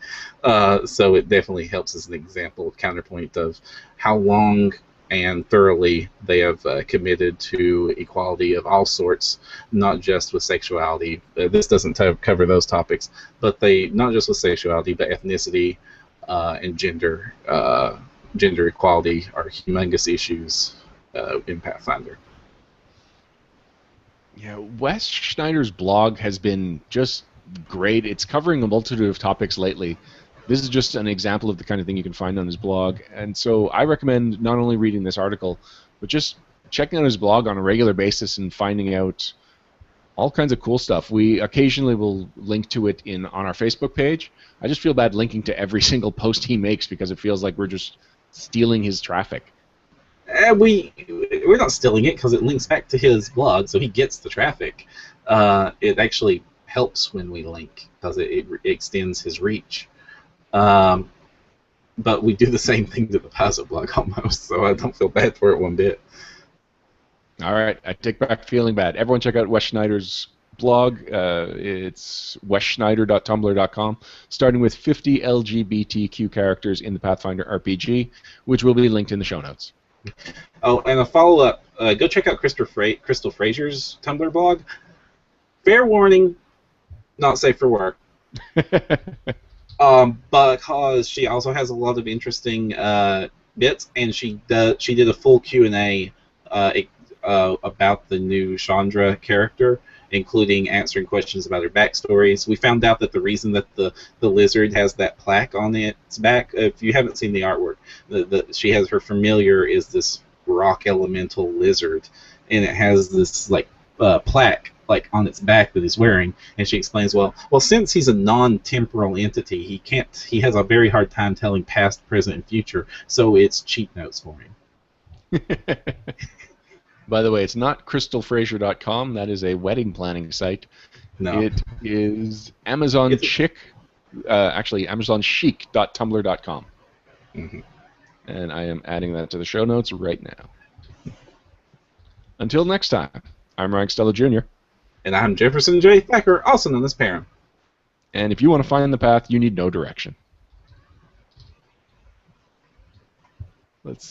So it definitely helps as an example of counterpoint of how long and thoroughly they have committed to equality of all sorts, not just with sexuality. This doesn't cover those topics, but they not just with sexuality, but ethnicity and gender. Gender equality are humongous issues in Pathfinder. Yeah, Wes Schneider's blog has been just great. It's covering a multitude of topics lately. This is just an example of the kind of thing you can find on his blog. And so I recommend not only reading this article, but just checking out his blog on a regular basis and finding out all kinds of cool stuff. We occasionally will link to it on our Facebook page. I just feel bad linking to every single post he makes because it feels like we're just stealing his traffic. We're not stealing it because it links back to his blog, so he gets the traffic. It actually helps when we link because it extends his reach. But we do the same thing to the Pazzo blog almost, so I don't feel bad for it one bit. All right, I take back feeling bad. Everyone check out Wes Schneider's blog. It's wesschneider.tumblr.com, starting with 50 LGBTQ characters in the Pathfinder RPG, which will be linked in the show notes. Oh, and a follow-up, go check out Crystal Frazier's Tumblr blog. Fair warning, not safe for work. Because she also has a lot of interesting bits, and she did a full Q&A about the new Chandra character, including answering questions about her backstories. We found out that the reason that the lizard has that plaque on its back, if you haven't seen the artwork, she has her familiar is this rock elemental lizard, and it has this like plaque like on its back that he's wearing, and she explains, well, since he's a non-temporal entity, he has a very hard time telling past, present, and future, so it's cheat notes for him. By the way, it's not crystalfrazier.com. That is a wedding planning site. No. It is Amazon Chic, actually AmazonChic.tumblr.com. Mm-hmm. And I am adding that to the show notes right now. Until next time, I'm Ryan Costello Jr. And I'm Jefferson J. Thacker, also known as Parham. And if you want to find the path, you need no direction. Let's